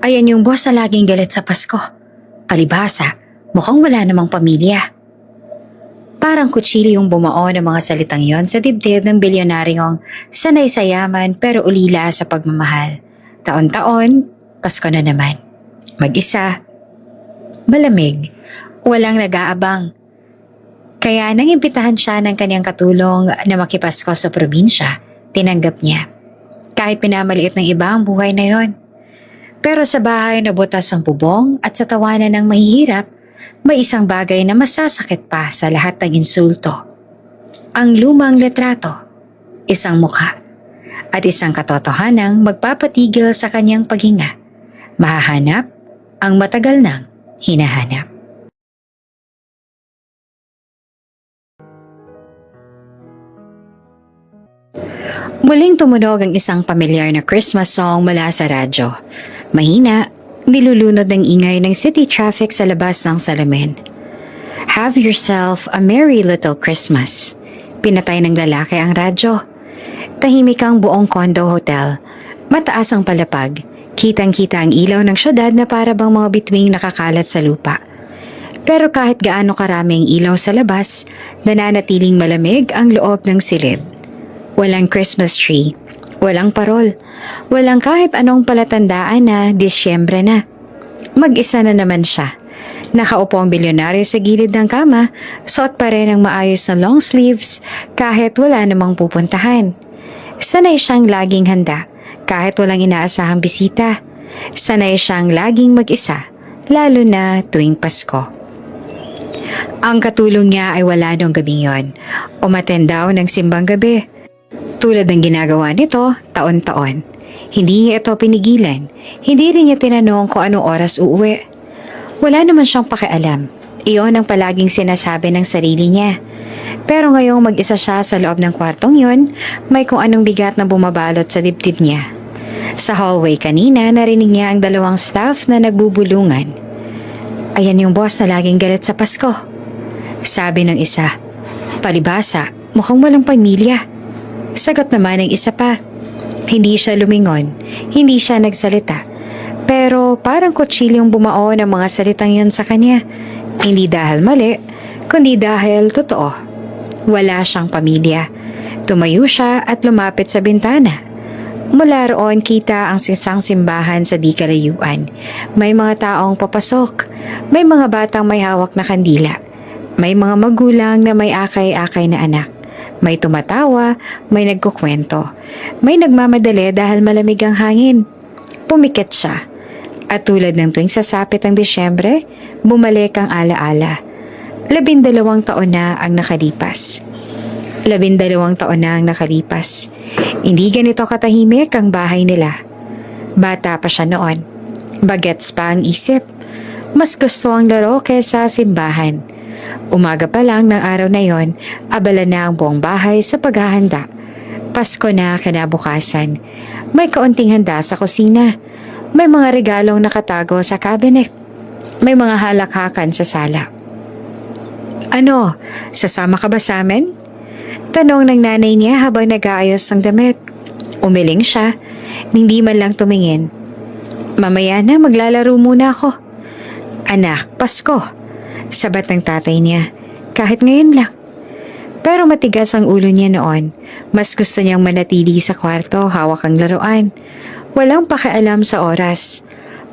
Ayan yung boss na laging galit sa Pasko. Palibhasa, mukhang wala namang pamilya. Parang kutsili yung bumao ng mga salitang yon sa dibdib ng bilyonaryong sanay sa yaman pero ulila sa pagmamahal. Taon-taon, Pasko na naman. Mag-isa. Malamig. Walang nag-aabang. Kaya nang imbitahan siya ng kanyang katulong na makipasko sa probinsya, tinanggap niya. Kahit pinamaliit ng iba ang buhay na yon. Pero sa bahay na butas ang bubong at sa tawanan ng mahihirap, may isang bagay na masasakit pa sa lahat ng insulto. Ang lumang litrato, isang mukha, at isang katotohanang magpapatigil sa kanyang paghinga. Mahahanap ang matagal nang hinahanap. Muling tumunog ang isang pamilyar na Christmas song mula sa radyo. Mahina, nilulunod ng ingay ng city traffic sa labas ng salamin. Have yourself a merry little Christmas. Pinatay ng lalaki ang radyo. Tahimik ang buong condo hotel. Mataas ang palapag. Kitang-kita ang ilaw ng syudad na para bang mga bituing nakakalat sa lupa. Pero kahit gaano karami ang ilaw sa labas, nananatiling malamig ang loob ng silid. Walang Christmas tree, walang parol, walang kahit anong palatandaan na Disyembre na. Mag-isa na naman siya. Nakaupo ang bilyonaryo sa gilid ng kama, suot pa rin ang maayos na long sleeves kahit wala namang pupuntahan. Sanay siyang laging handa kahit walang inaasahang bisita. Sanay siyang laging mag-isa, lalo na tuwing Pasko. Ang katulong niya ay wala noong gabing yon. Umattend daw ng simbang gabi. Tulad ng ginagawa nito taon-taon. Hindi niya ito pinigilan. Hindi rin niya tinanong kung anong oras uuwi. Wala naman siyang pakialam. Iyon ang palaging sinasabi ng sarili niya. Pero ngayong mag-isa siya sa loob ng kwartong yon, may kung anong bigat na bumabalot sa dibdib niya. Sa hallway kanina, narinig niya ang dalawang staff na nagbubulungan. Ayan yung boss na laging galit sa Pasko. Sabi ng isa. Palibhasa, mukhang walang pamilya. Sagot naman ng isa pa. Hindi siya lumingon, hindi siya nagsalita. Pero parang kutsilyong bumao ng mga salitang yun sa kanya. Hindi dahil mali, kundi dahil totoo. Wala siyang pamilya. Tumayo siya at lumapit sa bintana. Mula roon kita ang isang simbahan sa di kalayuan. May mga taong papasok. May mga batang may hawak na kandila. May mga magulang na may akay-akay na anak. May tumatawa, may nagkukwento. May nagmamadali dahil malamig ang hangin. Pumikit siya. At tulad ng tuwing sasapit ang Disyembre, bumalik ang alaala. 12 taon na ang nakalipas. 12 taon na ang nakalipas. Hindi ganito katahimik ang bahay nila. Bata pa siya noon. Bagets pa ang isip. Mas gusto ang laro kaysa simbahan. Umaga pa lang ng araw na yon, abala na ang buong bahay sa paghahanda. Pasko na kinabukasan. May kaunting handa sa kusina. May mga regalong nakatago sa cabinet. May mga halakhakan sa sala. Ano, sasama ka ba sa amin? Tanong ng nanay niya habang nag-aayos ng damit. Umiling siya, hindi man lang tumingin. Mamaya na, maglalaro muna ako. Anak, Pasko. Sabat ng tatay niya, kahit ngayon lang. Pero matigas ang ulo niya noon. Mas gusto niyang manatili sa kwarto, hawak ang laruan. Walang pakialam sa oras.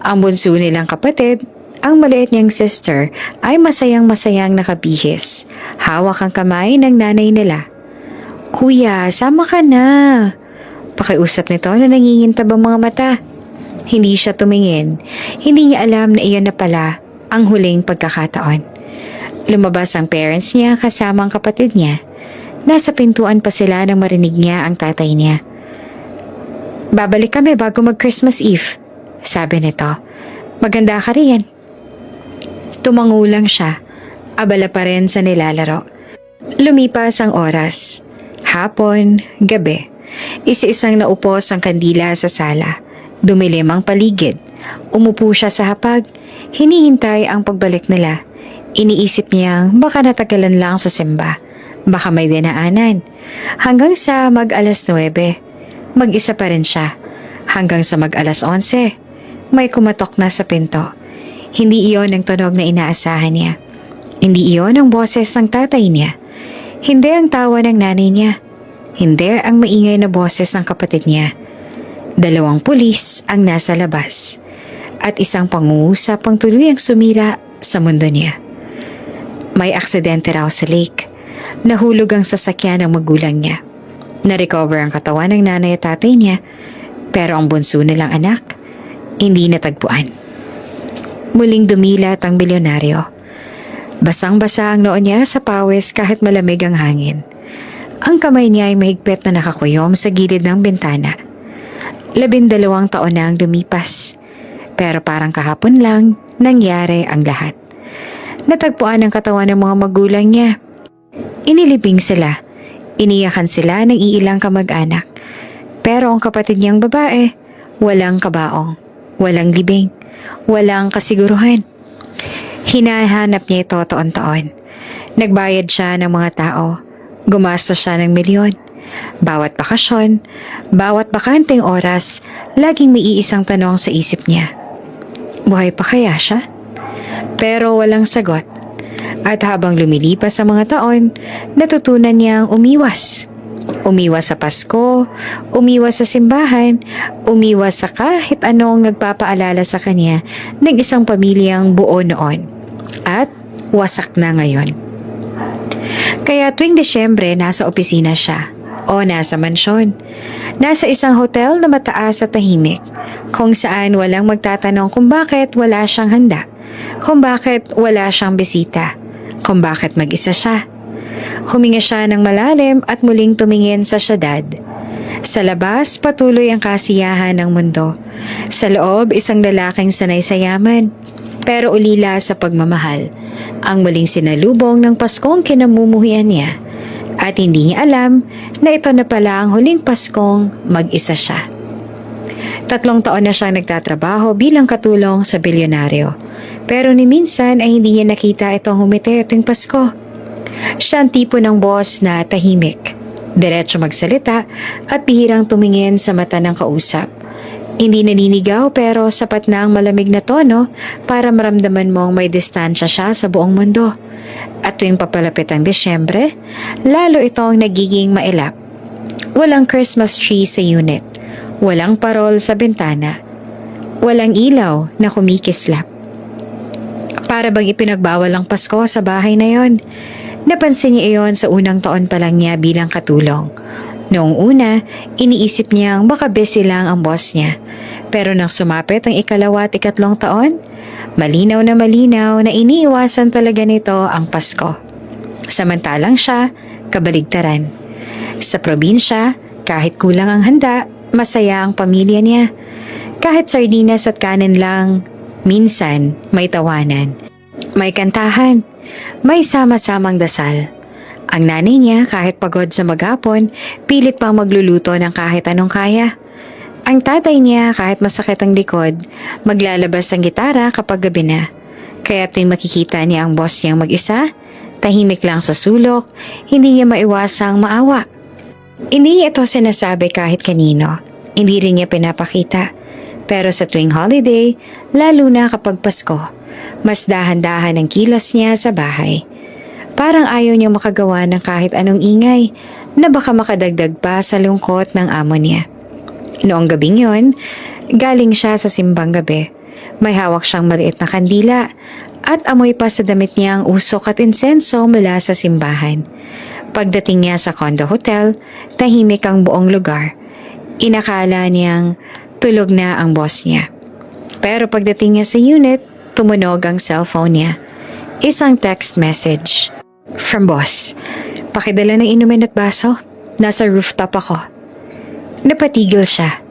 Ang bunso nilang kapatid, ang maliit niyang sister, ay masayang-masayang nakabihis. Hawak ang kamay ng nanay nila. Kuya, sama ka na. Pakiusap nito na nangingintab ang mga mata. Hindi siya tumingin. Hindi niya alam na iyon na pala ang huling pagkakataon. Lumabas ang parents niya kasama ang kapatid niya. Nasa pintuan pa sila nang marinig niya ang tatay niya. Babalik kami bago mag-Christmas Eve, sabi nito. Maganda ka riyan. Tumango lang siya. Abala pa rin sa nilalaro. Lumipas ang oras. Hapon, gabi. Isa-isang naupos ang kandila sa sala. Dumilim ang paligid. Umupo siya sa hapag. Hinihintay ang pagbalik nila. Iniisip niyang baka natagalan lang sa simba. Baka may dinaanan. Hanggang sa mag-alas 9. Mag-isa pa rin siya. Hanggang sa mag-alas 11. May kumatok na sa pinto. Hindi iyon ang tunog na inaasahan niya. Hindi iyon ang boses ng tatay niya. Hindi ang tawa ng nanay niya. Hindi ang maingay na boses ng kapatid niya. 2 pulis ang nasa labas. At isang pangungusap ang tuluyang sumira sa mundo niya. May aksidente raw sa lake. Nahulog ang sasakyan ng magulang niya. Na-recover ang katawan ng nanay at tatay niya, pero ang bunso nilang anak, hindi natagpuan. Muling dumilat ang bilyonaryo. Basang-basa ang noo niya sa pawis kahit malamig ang hangin. Ang kamay niya ay mahigpit na nakakuyom sa gilid ng bintana. 12 taon na ang lumipas, pero parang kahapon lang nangyari ang lahat. Natagpuan ang katawan ng mga magulang niya. Inilibing sila. Iniyakan sila ng iilang kamag-anak. Pero ang kapatid niyang babae, walang kabaong, walang libing, walang kasiguruhan. Hinahanap niya ito taon-taon. Nagbayad siya ng mga tao. Gumastos siya ng milyon. Bawat bakasyon, bawat bakanting oras, laging may iisang tanong sa isip niya. Buhay pa kaya siya? Pero walang sagot. At habang lumilipas ang mga taon, natutunan niyang umiwas. Umiwas sa Pasko, umiwas sa simbahan, umiwas sa kahit anong nagpapaalala sa kanya ng isang pamilyang buo noon. At wasak na ngayon. Kaya tuwing Desyembre, nasa opisina siya o nasa mansyon. Nasa isang hotel na mataas at tahimik, kung saan walang magtatanong kung bakit wala siyang handa, kung bakit wala siyang bisita, kung bakit mag-isa siya. Huminga siya ng malalim at muling tumingin sa syudad. Sa labas, patuloy ang kasiyahan ng mundo. Sa loob, isang lalaking sanay sa yaman, pero ulila sa pagmamahal. Ang muling sinalubong ng Paskong kinamumuhian niya. At hindi niya alam na ito na pala ang huling Paskong mag-isa siya. 3 taon na siyang nagtatrabaho bilang katulong sa bilyonaryo. Pero ni minsan ay hindi niya nakita itong humiti tuwing Pasko. Siya ang tipo ng boss na tahimik, diretso magsalita at bihirang tumingin sa mata ng kausap. Hindi naninigaw pero sapat na ang malamig na tono para maramdaman mong may distansya siya sa buong mundo. At tuwing papalapit ang Desyembre, lalo itong nagiging mailap. Walang Christmas tree sa unit. Walang parol sa bintana. Walang ilaw na kumikislap. Para bang ipinagbawal ang Pasko sa bahay na yon. Napansin niya iyon sa unang taon pa lang niya bilang katulong. Noong una, iniisip niyang baka busy lang ang boss niya. Pero nang sumapit ang 2 at 3 taon, malinaw na iniiwasan talaga nito ang Pasko. Samantalang siya, kabaligtaran. Sa probinsya, kahit kulang ang handa, masaya ang pamilya niya. Kahit sardinas at kanin lang, minsan may tawanan. May kantahan, may sama-samang dasal. Ang nanay niya kahit pagod sa maghapon, pilit pang magluluto ng kahit anong kaya. Ang tatay niya kahit masakit ang likod, maglalabas ng gitara kapag gabi na. Kaya tuwing makikita niya ang boss niyang mag-isa, tahimik lang sa sulok, hindi niya maiwasang maawa. Hindi niya ito sinasabi kahit kanino, hindi rin niya pinapakita. Pero sa tuwing holiday, lalo na kapag Pasko, mas dahan-dahan ang kilos niya sa bahay. Parang ayaw niya makagawa ng kahit anong ingay na baka makadagdag pa sa lungkot ng amo niya. Noong gabing yon, galing siya sa simbang gabi. May hawak siyang maliit na kandila at amoy pa sa damit niya ang usok at insenso mula sa simbahan. Pagdating niya sa condo hotel, tahimik ang buong lugar. Inakala niyang tulog na ang boss niya. Pero pagdating niya sa unit, tumunog ang cellphone niya. Isang text message. From boss. Pakidala ng inumin at baso. Nasa rooftop ako. Napatigil siya.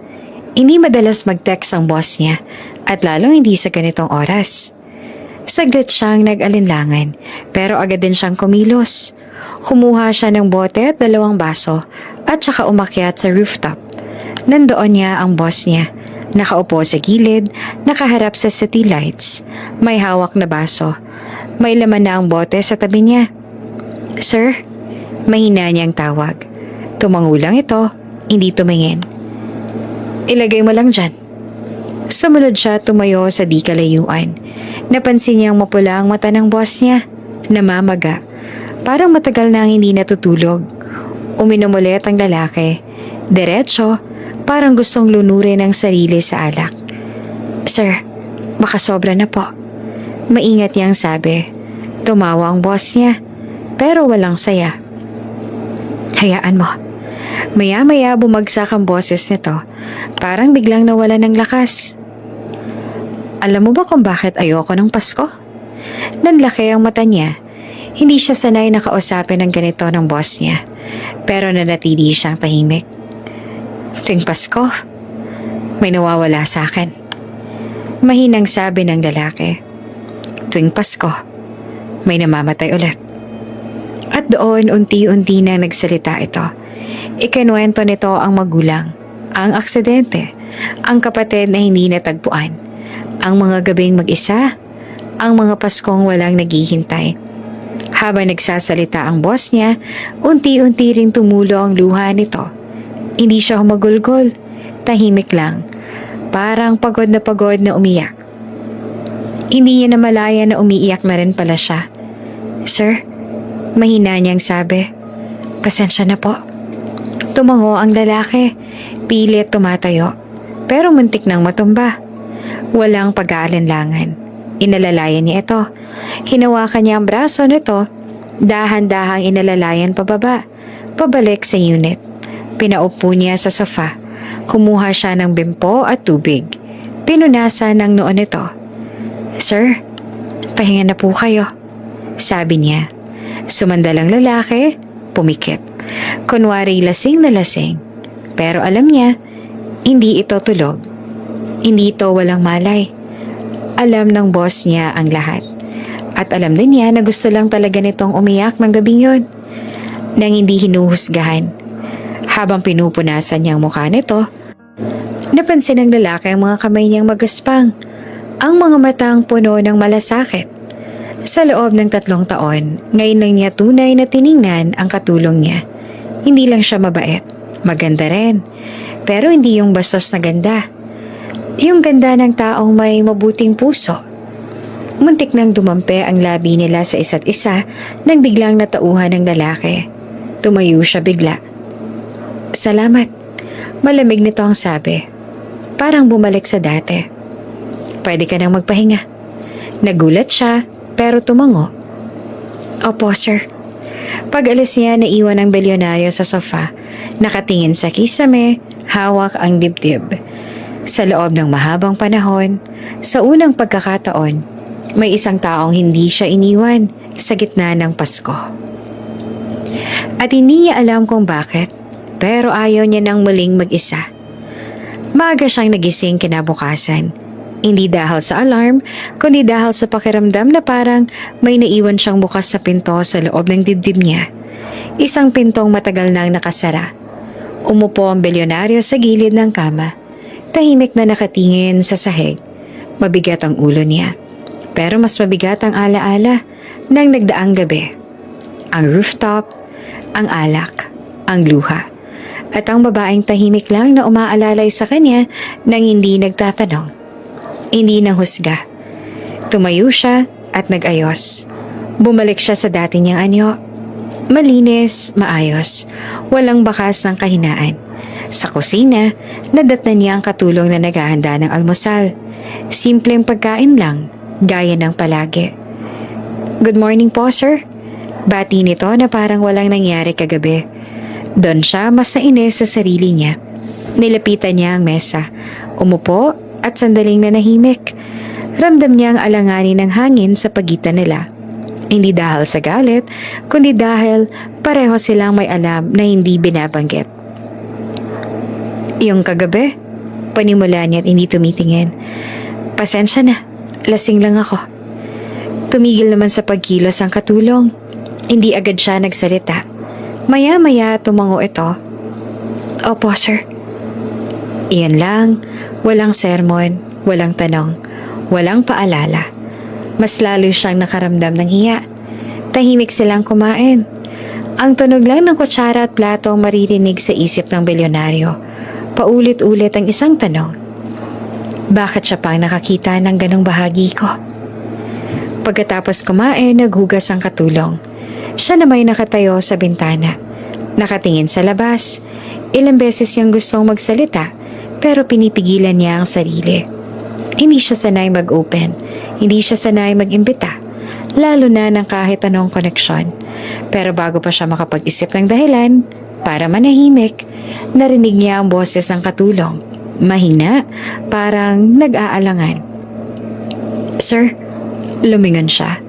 Hindi madalas mag-text ang boss niya at lalong hindi sa ganitong oras. Saglit siyang nag-alinlangan pero agad din siyang kumilos. Kumuha siya ng bote at 2 baso at saka umakyat sa rooftop. Nandoon niya ang boss niya. Nakaupo sa gilid, nakaharap sa city lights. May hawak na baso. May laman na ang bote sa tabi niya. Sir, mahina niyang tawag. Tumangulang ito, hindi tumingin. Ilagay mo lang dyan. Sumunod siya tumayo sa di kalayuan. Napansin niyang mapula ang mata ng boss niya. Namamaga. Parang matagal nang hindi natutulog. Uminom ulit ang lalaki. Diretso, parang gustong lunurin ang sarili sa alak. Sir, baka sobra na po. Maingat niyang sabi. Tumawa ang boss niya, pero walang saya. Hayaan mo. Maya-maya bumagsak ang boses nito. Parang biglang nawala ng lakas. Alam mo ba kung bakit ayoko ng Pasko? Nanlaki ang mata niya. Hindi siya sanay na kausapin ng ganito ng boss niya. Pero nanatili siyang tahimik. Tuwing Pasko, may nawawala sa akin. Mahinang sabi ng lalaki. Tuwing Pasko, may namamatay ulit. At doon unti-unti na nagsalita ito. Ikinuwento nito ang magulang, ang aksidente, ang kapatid na hindi natagpuan, ang mga gabing mag-isa, ang mga Paskong walang naghihintay. Habang nagsasalita ang boss niya, unti-unti rin tumulo ang luha nito. Hindi siya humagulgol, tahimik lang, parang pagod na umiyak. Hindi niya namalaya na umiiyak na rin pala siya. Sir, mahina niyang sabi, pasensya na po. Tumango ang lalaki, pilit tumatayo, pero muntik nang matumba. Walang pag-aalinlangan. Inalalayan niya ito. Hinawakan niya ang braso nito, dahan-dahang inalalayan pababa, pabalik sa unit. Pinaupo niya sa sofa. Kumuha siya ng bimpo at tubig. Pinunasan ng noon nito. Sir, pahinga na po kayo, sabi niya. Sumandalang lalaki, pumikit. Kunwari lasing na lasing. Pero alam niya, hindi ito tulog. Hindi ito walang malay. Alam ng boss niya ang lahat. At alam din niya na gusto lang talaga nitong umiyak ng gabing yun. Nang hindi hinuhusgahan. Habang pinupunasan niya ang mukha nito, napansin ng lalaki ang mga kamay niyang magaspang. Ang mga matang puno ng malasakit. Sa loob ng 3 taon, ngayon lang niya tunay na tiningnan ang katulong niya. Hindi lang siya mabait, maganda rin. Pero hindi yung bastos na ganda. Yung ganda ng taong may mabuting puso. Muntik nang dumampi ang labi nila sa isa't isa nang biglang natauhan ng lalaki. Tumayo siya bigla. Salamat. Malamig nito ang sabi. Parang bumalik sa dati. Pwede ka nang magpahinga. Nagulat siya, pero tumango. Opo, sir. Pag-alis niya, naiwan ang bilyonaryo sa sofa. Nakatingin sa kisame, hawak ang dibdib. Sa loob ng mahabang panahon, sa unang pagkakataon, may isang taong hindi siya iniwan sa gitna ng Pasko. At hindi niya alam kung bakit, pero ayaw niya nang muling mag-isa. Maaga siyang nagising kinabukasan. Hindi dahil sa alarm, kundi dahil sa pakiramdam na parang may naiwan siyang bukas sa pinto sa loob ng dibdib niya. Isang pintong matagal nang nakasara. Umupo ang bilyonaryo sa gilid ng kama. Tahimik na nakatingin sa sahig. Mabigat ang ulo niya. Pero mas mabigat ang alaala ng nagdaang gabi. Ang rooftop, ang alak, ang luha. At ang babaeng tahimik lang na umaalalay sa kanya nang hindi nagtatanong. Hindi nang husga. Tumayo siya at nag-ayos. Bumalik siya sa dati niyang anyo. Malinis, maayos. Walang bakas ng kahinaan. Sa kusina, nadatnan niya ang katulong na naghahanda ng almusal. Simpleng pagkain lang, gaya ng palagi. Good morning po, sir. Bati nito na parang walang nangyari kagabi. Doon siya mas nainis sa sarili niya. Nilapitan niya ang mesa. Umupo at sandaling nanahimik. Ramdam niya ang alanganin ng hangin sa pagitan nila. Hindi dahil sa galit, kundi dahil pareho silang may alam na hindi binabanggit. Yung kagabi, panimula niya at hindi tumitingin. Pasensya na, lasing lang ako. Tumigil naman sa pagkilos ang katulong. Hindi agad siya nagsalita. Maya-maya tumango ito. Opo, sir. Iyan lang, walang sermon, walang tanong, walang paalala. Mas lalo siyang nakaramdam ng hiya. Tahimik silang kumain. Ang tunog lang ng kutsara at plato ang maririnig sa isip ng bilyonaryo. Paulit-ulit ang isang tanong. Bakit siya pang nakakita ng ganong bahagi ko? Pagkatapos kumain, naghugas ang katulong. Siya naman nakatayo sa bintana. Nakatingin sa labas. Ilang beses niyang gustong magsalita, pero pinipigilan niya ang sarili. Hindi siya sanay mag-open. Hindi siya sanay mag-imbita. Lalo na ng kahit anong koneksyon. Pero bago pa siya makapag-isip ng dahilan, para manahimik, narinig niya ang boses ng katulong. Mahina, parang nag-aalangan. Sir, lumingon siya.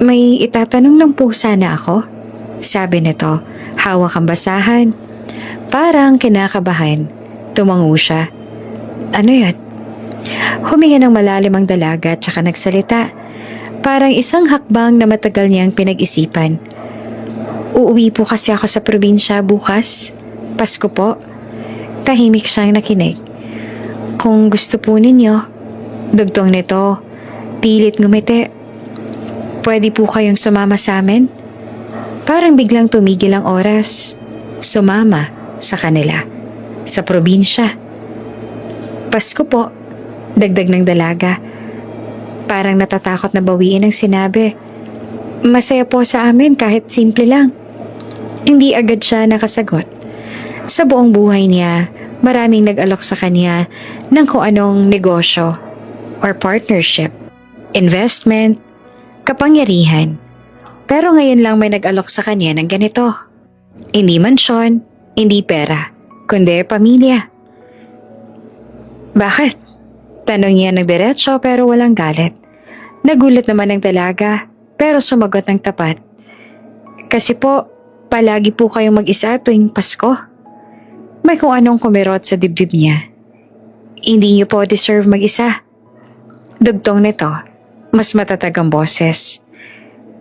May itatanong lang po sana ako. Sabi nito, hawak ang basahan. Parang kinakabahan. Tumango siya. Ano yan? Huminga ng malalim ang dalaga at saka nagsalita. Parang isang hakbang na matagal niyang pinag-isipan. Uuwi po kasi ako sa probinsya bukas. Pasko po. Tahimik siyang nakinig. Kung gusto po ninyo, dugtong nito, pilit ngumiti. Pwede po kayong sumama sa amin? Parang biglang tumigil ang oras. Sumama sa kanila. Sa probinsya. Pasko po, dagdag ng dalaga. Parang natatakot na bawiin ang sinabi. Masaya po sa amin kahit simple lang. Hindi agad siya nakasagot. Sa buong buhay niya, maraming nag-alok sa kanya ng kung anong negosyo or partnership, investment, kapangyarihan. Pero ngayon lang may nag-alok sa kanya ng ganito. Hindi mansyon, hindi pera, kundi pamilya. Bakit? Tanong niya ng diretso pero walang galit. Nagulat naman ng dalaga pero sumagot ng tapat. Kasi po, palagi po kayong mag-isa tuwing Pasko. May kung anong kumirot sa dibdib niya. Hindi niyo po deserve mag-isa. Dugtong nito, mas matatag ang boses.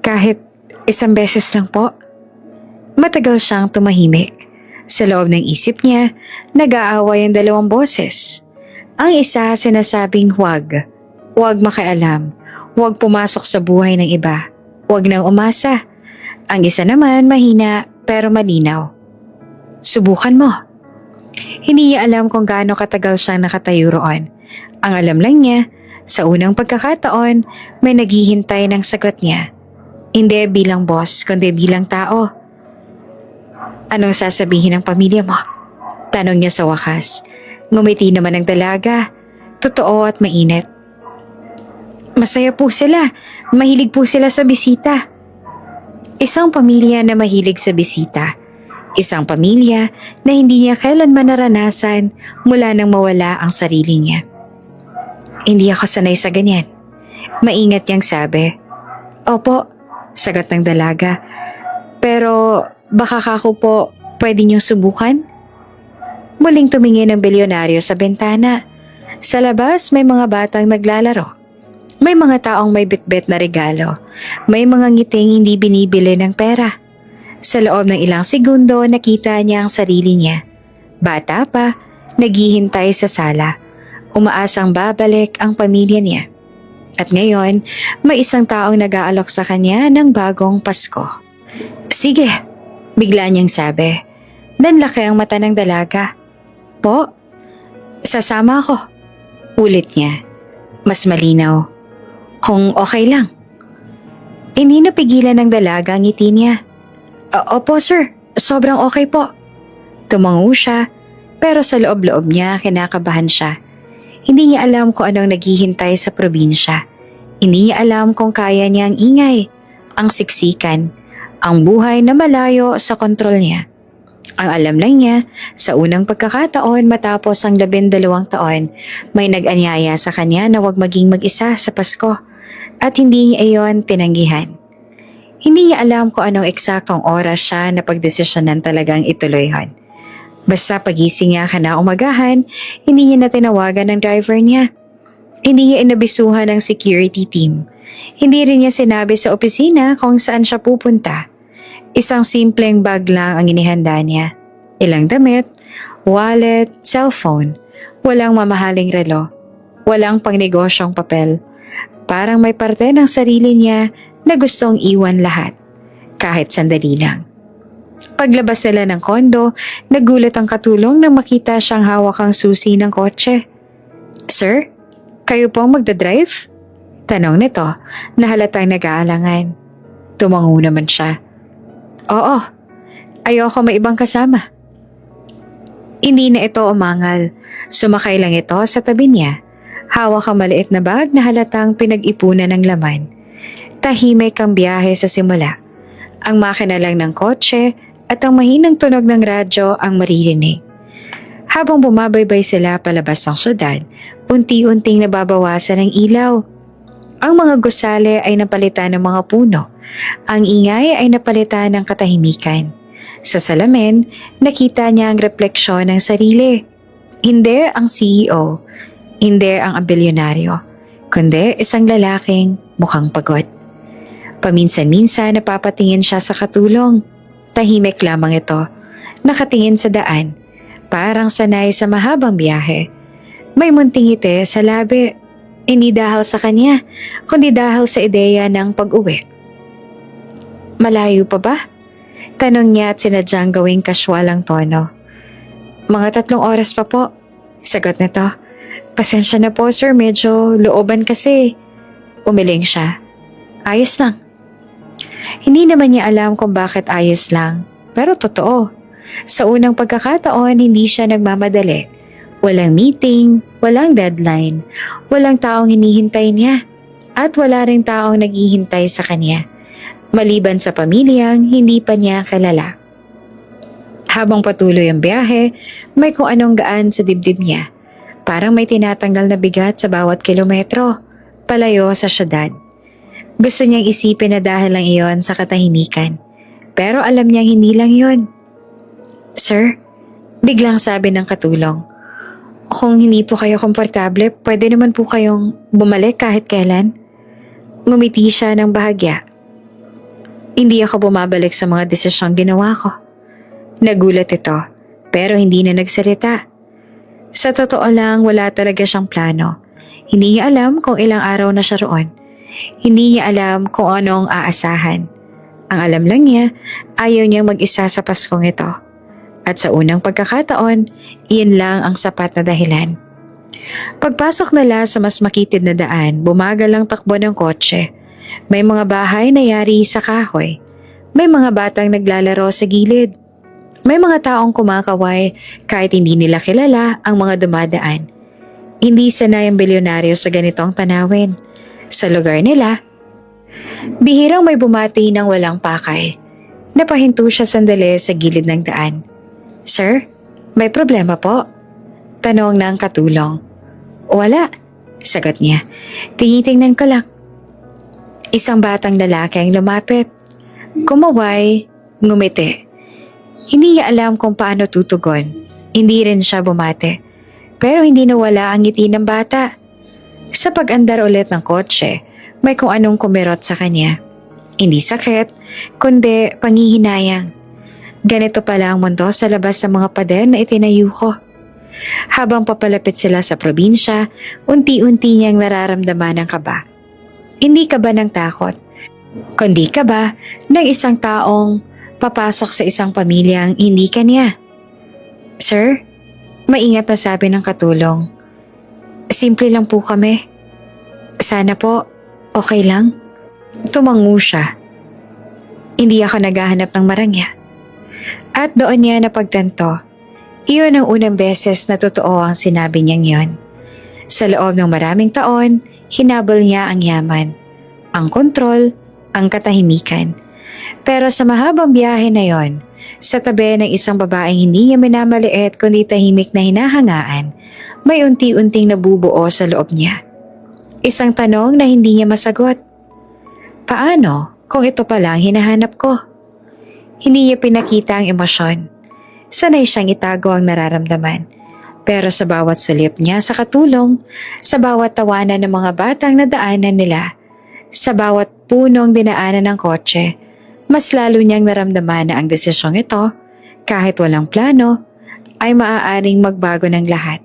Kahit isang beses lang po. Matagal siyang tumahimik. Sa loob ng isip niya, nag-aaway ang dalawang boses. Ang isa sinasabing huwag. Huwag makialam. Huwag pumasok sa buhay ng iba. Huwag nang umasa. Ang isa naman mahina pero malinaw. Subukan mo. Hindi niya alam kung gaano katagal siyang nakatayo roon. Ang alam lang niya, sa unang pagkakataon, may naghihintay ng sagot niya. Hindi bilang boss, kundi bilang tao. Anong sasabihin ng pamilya mo? Tanong niya sa wakas. Ngumiti naman ang dalaga. Totoo at mainit. Masaya po sila. Mahilig po sila sa bisita. Isang pamilya na mahilig sa bisita. Isang pamilya na hindi niya kailanman naranasan mula nang mawala ang sarili niya. Hindi ako sanay sa ganyan. Maingat niyang sabi. Opo, sagot ng dalaga. Pero baka kako po pwede niyong subukan? Muling tumingin ang bilyonaryo sa bintana. Sa labas may mga batang naglalaro. May mga taong may bitbit na regalo. May mga ngiting hindi binibili ng pera. Sa loob ng ilang segundo, nakita niya ang sarili niya. Bata pa, naghihintay sa sala. Umaasang babalik ang pamilya niya. At ngayon, may isang taong nag-aalok sa kanya ng bagong Pasko. Sige, bigla niyang sabi. Nanlaki ang mata ng dalaga. Po, sasama ako. Ulit niya. Mas malinaw. Kung okay lang. Hindi napigilan ng dalaga ang ngiti niya. Opo sir, sobrang okay po. Tumango siya, pero sa loob-loob niya kinakabahan siya. Hindi niya alam kung anong naghihintay sa probinsya. Hindi niya alam kung kaya niya ang ingay, ang siksikan, ang buhay na malayo sa kontrol niya. Ang alam lang niya, sa unang pagkakataon matapos ang 12 taon, may nag-anyaya sa kanya na huwag maging mag-isa sa Pasko at hindi niya iyon tinanggihan. Hindi niya alam kung anong eksaktong oras siya na pagdesisyonan talagang ituloy yon. Basta pagising niya kinaumagahan, hindi niya na tinawagan ng driver niya. Hindi niya inabisuhan ng security team. Hindi rin niya sinabi sa opisina kung saan siya pupunta. Isang simpleng bag lang ang inihanda niya. Ilang damit, wallet, cellphone. Walang mamahaling relo. Walang pangnegosyong papel. Parang may parte ng sarili niya na gustong iwan lahat. Kahit sandali lang. Paglabas nila ng kondo, nagulat ang katulong nang makita siyang hawak ang susi ng kotse. Sir, kayo po ang magdadrive? Tanong nito na halatang nag-aalangan. Tumango naman siya. Oo, ayoko may ibang kasama. Hindi na ito umangal. Sumakay lang ito sa tabi niya. Hawak ang maliit na bag na halatang pinag-ipunan ng laman. Tahimik ang biyahe sa simula. Ang makina lang ng kotse at ang mahinang tunog ng radyo ang maririnig. Habang bumabaybay sila palabas ng syudad, unti-unting nababawasan ang ilaw. Ang mga gusali ay napalitan ng mga puno. Ang ingay ay napalitan ng katahimikan. Sa salamin, nakita niya ang refleksyon ng sarili. Hindi ang CEO, hindi ang ambilyonaryo, kundi isang lalaking mukhang pagod. Paminsan-minsan napapatingin siya sa katulong. Tahimik lamang ito, nakatingin sa daan, parang sanay sa mahabang biyahe. May munting ngiti sa labi, hindi dahil sa kanya, kundi dahil sa ideya ng pag-uwi. Malayo pa ba? Tanong niya at sinadyang gawing kaswal ang tono. Mga 3 oras pa po. Sagot nito. Pasensya na po sir, medyo looban kasi. Umiling siya. Ayos lang. Hindi naman niya alam kung bakit ayos lang, pero totoo. Sa unang pagkakataon, hindi siya nagmamadali. Walang meeting, walang deadline, walang taong hinihintay niya, at wala ring taong naghihintay sa kanya. Maliban sa pamilyang hindi pa niya kilala. Habang patuloy ang biyahe, may kung anong gaan sa dibdib niya. Parang may tinatanggal na bigat sa bawat kilometro, palayo sa syudad. Gusto niyang isipin na dahil lang iyon sa katahimikan. Pero alam niyang hindi lang yon. Sir, biglang sabi ng katulong. Kung hindi po kayo komportable, pwede naman po kayong bumalik kahit kailan. Ngumiti siya ng bahagya. Hindi ako bumabalik sa mga desisyong ginawa ko. Nagulat ito, pero hindi na nagsalita. Sa totoo lang, wala talaga siyang plano. Hindi niya alam kung ilang araw na siya roon. Hindi niya alam kung anong aasahan. Ang alam lang niya, ayaw niyang mag-isa sa Paskong ito. At sa unang pagkakataon, iyan lang ang sapat na dahilan. Pagpasok nila sa mas makitid na daan, bumagal ang takbo ng kotse. May mga bahay na yari sa kahoy. May mga batang naglalaro sa gilid. May mga taong kumakaway kahit hindi nila kilala ang mga dumadaan. Hindi sanay ang bilyonaryo sa ganitong tanawin. Sa lugar nila, bihirang may bumati ng walang pakay. Napahinto siya sandali sa gilid ng daan. Sir, may problema po? Tanong ng katulong. Wala, sagot niya. Tinitingnan ko lang. Isang batang lalaki ang lumapit. Kumaway, ngumiti. Hindi niya alam kung paano tutugon. Hindi rin siya bumate. Pero hindi nawala ang ngiti ng bata. Sa pag-andar ulit ng kotse, may kung anong kumirot sa kanya. Hindi sakit, kundi panghihinayang. Ganito pala ang mundo sa labas sa mga pader na itinayo ko. Habang papalapit sila sa probinsya, unti-unti niyang nararamdaman ang kaba. Hindi kaba ng takot, kundi kaba ng isang taong papasok sa isang pamilyang hindi kanya. Sir, maingat na sabi ng katulong. Simple lang po kami. Sana po, okay lang? Tumango siya. Hindi ako naghahanap ng marangya. At doon niya napagtanto, iyon ang unang beses na totoo ang sinabi niyang yon. Sa loob ng maraming taon, hinabol niya ang yaman, ang kontrol, ang katahimikan. Pero sa mahabang biyahe na yon, sa tabi ng isang babaeng hindi niya minamaliit kundi tahimik na hinahangaan, may unti-unting nabubuo sa loob niya. Isang tanong na hindi niya masagot. Paano kung ito pala ang hinahanap ko? Hindi niya pinakita ang emosyon. Sanay siyang itago ang nararamdaman. Pero sa bawat sulip niya sa katulong, sa bawat tawanan ng mga batang nadaanan nila, sa bawat punong dinaanan ng kotse, mas lalo niyang naramdaman na ang desisyong ito, kahit walang plano, ay maaaring magbago ng lahat.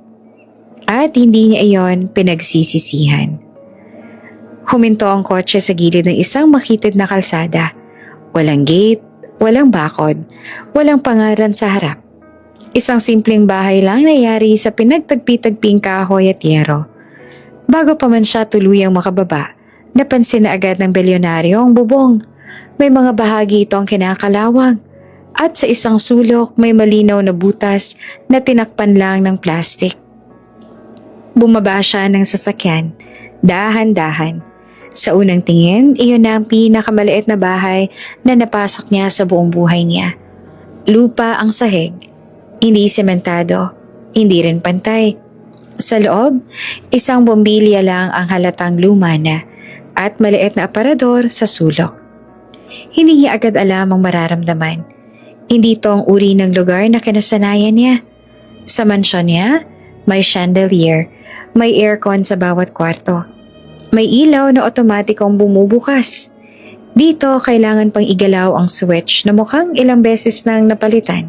At hindi niya iyon pinagsisisihan. Huminto ang kotse sa gilid ng isang makitid na kalsada. Walang gate, walang bakod, walang pangalan sa harap. Isang simpleng bahay lang na yari sa pinagtagpi-tagping kahoy at yero. Bago pa man siya tuluyang makababa, napansin na agad ng bilyonaryo ang bubong. May mga bahagi itong kinakalawang at sa isang sulok may malinaw na butas na tinakpan lang ng plastik. Bumaba siya ng sasakyan, dahan-dahan. Sa unang tingin, iyon na ang pinakamaliit na bahay na napasok niya sa buong buhay niya. Lupa ang sahig, hindi sementado, hindi rin pantay. Sa loob, isang bombilya lang ang halatang luma na at maliit na aparador sa sulok. Hindi niya agad alam ang mararamdaman. Hindi ito ang uri ng lugar na kinasanayan niya. Sa mansyon niya, may chandelier, may aircon sa bawat kwarto. May ilaw na otomatikong bumubukas. Dito, kailangan pang igalaw ang switch na mukhang ilang beses nang napalitan.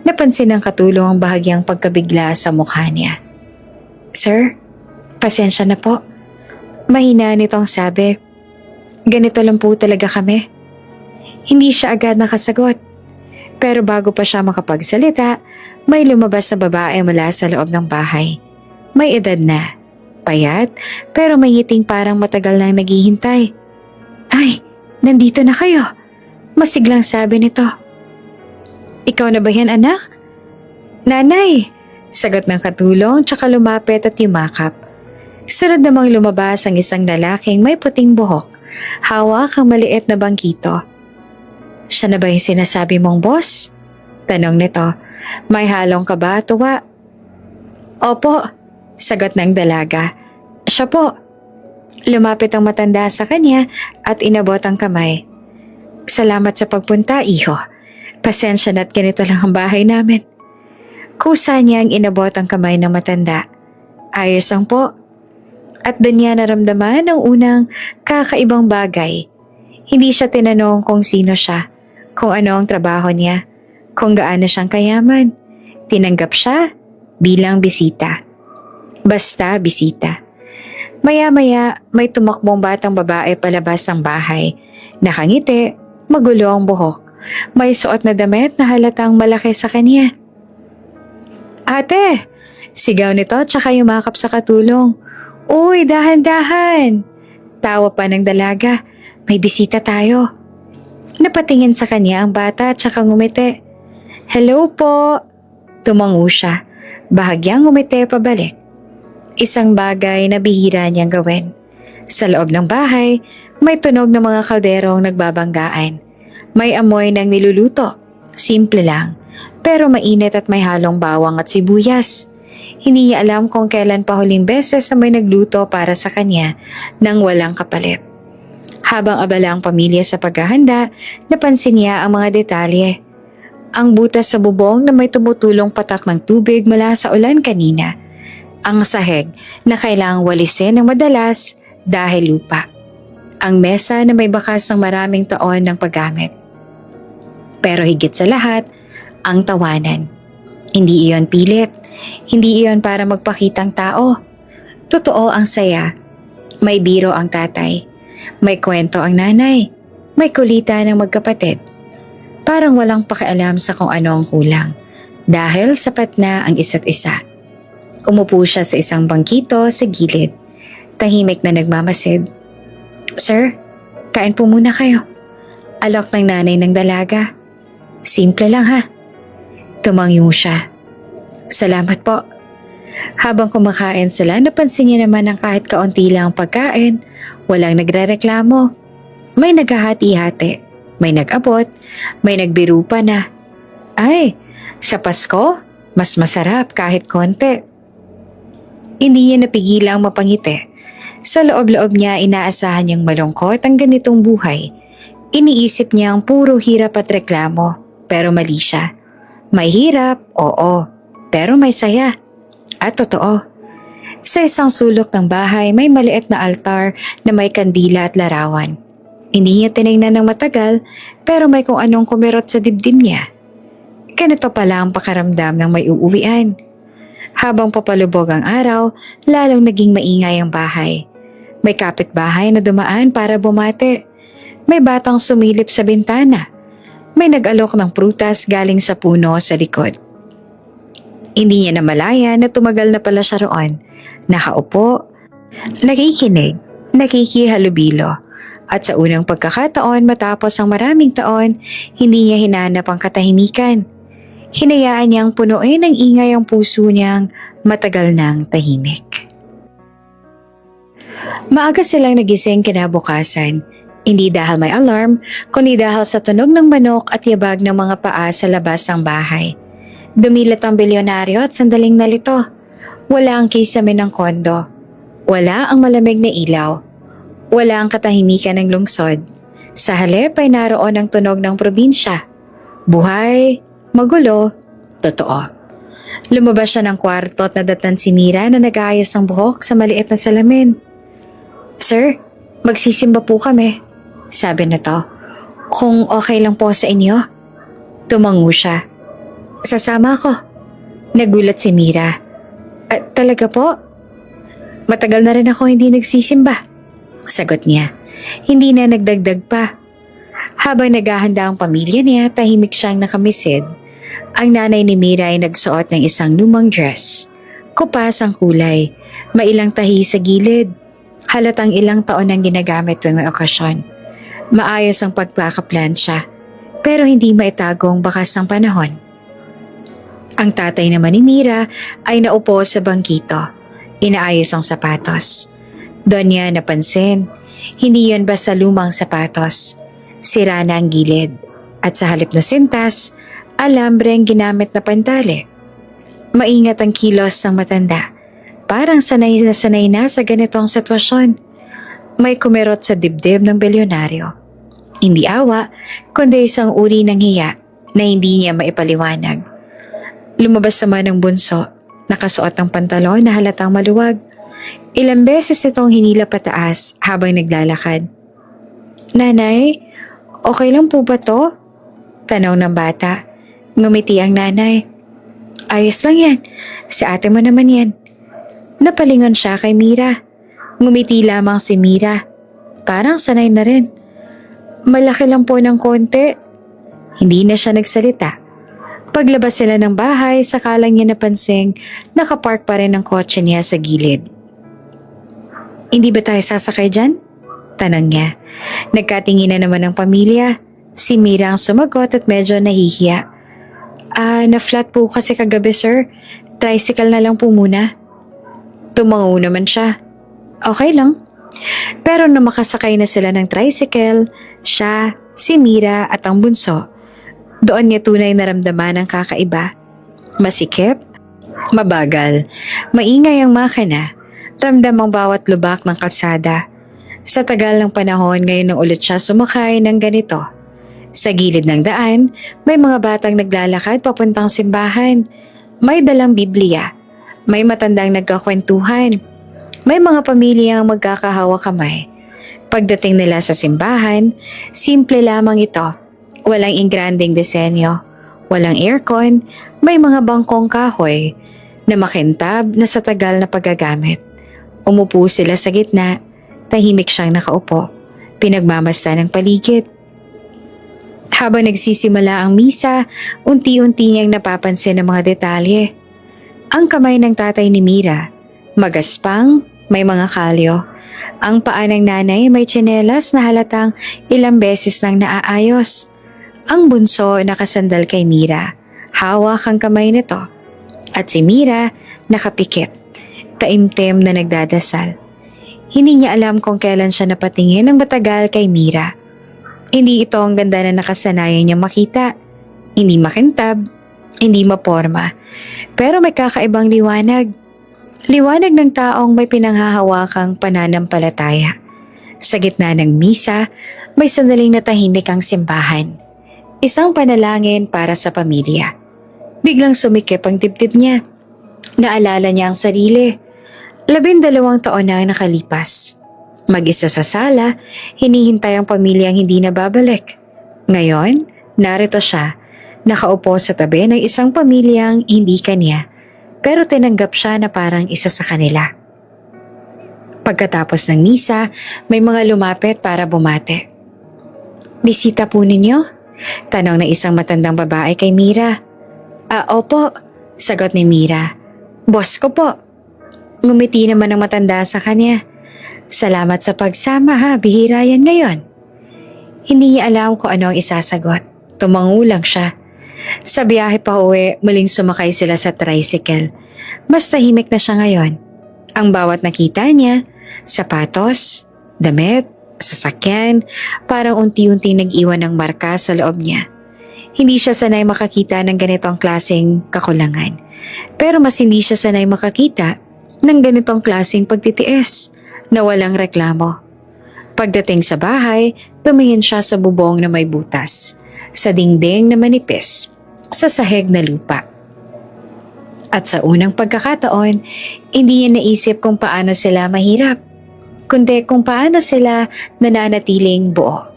Napansin ng katulong ang bahagyang pagkabigla sa mukha niya. "Sir, pasensya na po." Mahina nitong sabi. "Ganito lang po talaga kami." Hindi siya agad nakasagot. Pero bago pa siya makapagsalita, may lumabas na babae mula sa loob ng bahay. May edad na, payat, pero may ngiting parang matagal nang naghihintay. "Ay, nandito na kayo," masiglang sabi nito. "Ikaw na ba yan, anak?" "Nanay," sagot ng katulong tsaka lumapit at yumakap. Sunod namang lumabas ang isang lalaking may puting buhok, hawak ang maliit na bangkito. "Siya na ba yung sinasabi mong boss?" tanong nito. May halong kaba at tuwa. "Opo," sagot ng dalaga. "Siya po." Lumapit ang matanda sa kanya at inabot ang kamay. "Salamat sa pagpunta, iho. Pasensya na't ganito lang ang bahay namin." Kusa niyang inabot ang kamay ng matanda. Ayos lang po. At doon niya naramdaman ang unang kakaibang bagay. Hindi siya tinanong kung sino siya, kung ano ang trabaho niya, kung gaano siyang kayaman. Tinanggap siya bilang bisita. Basta bisita. Maya-maya may tumakbong batang babae palabas ng bahay. Nakangiti, magulo ang buhok. May suot na damit na halatang malaki sa kanya. "Ate!" sigaw nito tsaka yumakap sa katulong. "Uy, dahan-dahan!" Tawa pa ng dalaga. "May bisita tayo." Napatingin sa kanya ang bata tsaka ngumiti. "Hello po!" Tumango siya. Bahagyang ngumiti pabalik. Isang bagay na bihira niyang gawin. Sa loob ng bahay, may tunog ng mga kalderong nagbabanggaan. May amoy ng niluluto. Simple lang, pero mainit at may halong bawang at sibuyas. Hindi niya alam kung kailan pa huling beses na may nagluto para sa kanya nang walang kapalit. Habang abala ang pamilya sa paghahanda, napansin niya ang mga detalye. Ang butas sa bubong na may tumutulong patak ng tubig mula sa ulan kanina. Ang sahig na kailangang walisin ng madalas dahil lupa. Ang mesa na may bakas ng maraming taon ng paggamit. Pero higit sa lahat, ang tawanan. Hindi iyon pilit. Hindi iyon para magpakitang tao. Totoo ang saya. May biro ang tatay. May kwento ang nanay. May kulitan ng magkapatid. Parang walang pakialam sa kung ano ang kulang. Dahil sapat na ang isa't isa. Umupo siya sa isang bangkito sa gilid. Tahimik na nagmamasid. "Sir, kain po muna kayo." Alok ng nanay ng dalaga. "Simple lang ha." Tumangyo siya. "Salamat po." Habang kumakain sila, napansin niya naman ang kahit kaunti lang ang pagkain. Walang nagrereklamo. May naghahati-hati. May nag-abot. May nagbiru pa na, "Ay, sa Pasko, mas masarap kahit konti." Hindi niya napigilang mapangiti. Sa loob-loob niya inaasahan niyang malungkot ang ganitong buhay. Iniisip niya ang puro hirap at reklamo, pero mali siya. May hirap, oo, pero may saya. At totoo. Sa isang sulok ng bahay may maliit na altar na may kandila at larawan. Hindi niya tinignan ng matagal, pero may kung anong kumirot sa dibdib niya. Ganito pala ang pakaramdam ng may uuwian. Habang papalubog ang araw, lalong naging maingay ang bahay. May kapitbahay na dumaan para bumati. May batang sumilip sa bintana. May nag-alok ng prutas galing sa puno sa likod. Hindi niya namalaya na tumagal na pala siya roon. Nakaupo, nakikinig, nakikihalubilo. At sa unang pagkakataon matapos ang maraming taon, hindi niya hinanap ang katahimikan. Hinayaan niyang punuin ng ingay ang puso niyang matagal nang tahimik. Maaga silang nagising kinabukasan, hindi dahil may alarm, kundi dahil sa tunog ng manok at yabag ng mga paa sa labas ng bahay. Dumilat ang bilyonaryo at sandaling nalito. Wala ang kisame ng kondo. Wala ang malamig na ilaw. Wala ang katahimikan ng lungsod. Sa halip ay naroon ang tunog ng probinsya. Buhay, magulo, totoo. Lumabas siya ng kwarto at nadatan si Mira na nag-aayos ng buhok sa maliit na salamin. "Sir, magsisimba po kami," sabi nito. "Kung okay lang po sa inyo." Tumango siya. "Sasama ako." Nagulat si Mira. Talaga po?" "Matagal na rin ako hindi nagsisimba," sagot niya. Hindi na nagdagdag pa. Habang naghahanda ang pamilya niya, tahimik siyang nakamisid. Ang nanay ni Mira ay nagsuot ng isang lumang dress. Kupas ang kulay, mailang tahi sa gilid. Halatang ilang taon nang ginagamit tuwing may okasyon. Maayos ang pagkakaplansya, pero hindi maitago ang bakas ng panahon. Ang tatay naman ni Mira ay naupo sa bangkito. Inaayos ang sapatos. Doon niya napansin, hindi yon basta lumang sapatos. Sira na ang gilid at sa halip na sintas, alambre ang ginamit na pantali. Maingat ang kilos ng matanda. Parang sanay na sa ganitong sitwasyon. May kumerot sa dibdib ng bilyonaryo. Hindi awa, kundi isang uri ng hiya na hindi niya maipaliwanag. Lumabas naman ang bunso, nakasuot ng pantalon na halatang maluwag. Ilang beses itong hinila pataas habang naglalakad. "Nanay, okay lang po ba to?" Tanong ng bata. Ngumiti ang nanay. "Ayos lang yan, si ate mo naman yan." Napalingon siya kay Mira. Ngumiti lamang si Mira. Parang sanay na rin. "Malaki lang po ng konti." Hindi na siya nagsalita. Paglabas sila ng bahay, saka lang niya napansing nakapark pa rin ang kotse niya sa gilid. "Hindi ba tayo sasakay dyan?" tanong niya. Nagkatingin na naman ang pamilya. Si Mira ang sumagot at medyo nahihiya. Na-flat po kasi kagabi, sir. Tricycle na lang po muna." Tumango naman siya. Okay lang. Pero nung makasakay na sila ng tricycle, siya, si Mira at ang bunso, doon niya tunay naramdaman ang kakaiba. Masikip, mabagal, maingay ang makina, ramdam ang bawat lubak ng kalsada. Sa tagal ng panahon, ngayon nang ulit siya sumakay ng ganito. Sa gilid ng daan, may mga batang naglalakad papuntang simbahan. May dalang Biblia. May matandang nagkakwentuhan. May mga pamilyang magkakahawak kamay. Pagdating nila sa simbahan, simple lamang ito. Walang ingranding disenyo, walang aircon, may mga bangkong kahoy na makintab na sa tagal na paggagamit. Umupo sila sa gitna, tahimik siyang nakaupo, pinagmamasdan ng paligid. Habang nagsisimula ang misa, unti-unti niyang napapansin ang mga detalye. Ang kamay ng tatay ni Mira, magaspang, may mga kalyo. Ang paa ng nanay may tsinelas na halatang ilang beses nang naaayos. Ang bunso nakasandal kay Mira, hawak ang kamay nito. At si Mira nakapikit, taimtim na nagdadasal. Hindi niya alam kung kailan siya napatingin ng matagal kay Mira. Hindi ito ang ganda na nakasanayan niya makita. Hindi makintab, hindi maporma. Pero may kakaibang liwanag. Liwanag ng taong may pinanghahawakang pananampalataya. Sa gitna ng misa, may sandaling natahimik ang simbahan. Isang panalangin para sa pamilya. Biglang sumikip ang dibdib niya. Naalala niya ang sarili. 12 taon na ang nakalipas. Mag-isa sa sala, hinihintay ang pamilyang hindi nababalik. Ngayon, narito siya. Nakaupo sa tabi ng isang pamilyang hindi kanya, pero tinanggap siya na parang isa sa kanila. Pagkatapos ng misa, may mga lumapit para bumate. "Bisita po ninyo?" tanong ng isang matandang babae kay Mira. Opo, Sagot ni Mira. Boss ko po. Ngumiti naman ang matanda sa kanya. Salamat sa pagsama ha, bihira yan ngayon. Hindi niya alam kung ano ang isasagot. Tumango lang siya. Sa biyahe pa uwi, muling sumakay sila sa tricycle. Mas tahimik na siya ngayon. Ang bawat nakita niya, sapatos, damit, sasakyan, parang unti-unting nag-iwan ng marka sa loob niya. Hindi siya sanay makakita ng ganitong klaseng kakulangan. Pero mas hindi siya sanay makakita ng ganitong klaseng pagtitiis na walang reklamo. Pagdating sa bahay, tumingin siya sa bubong na may butas, sa dingding na manipis, sa sahig na lupa. At sa unang pagkakataon, hindi niya naisip kung paano sila mahirap, kundi kung paano sila nananatiling buo.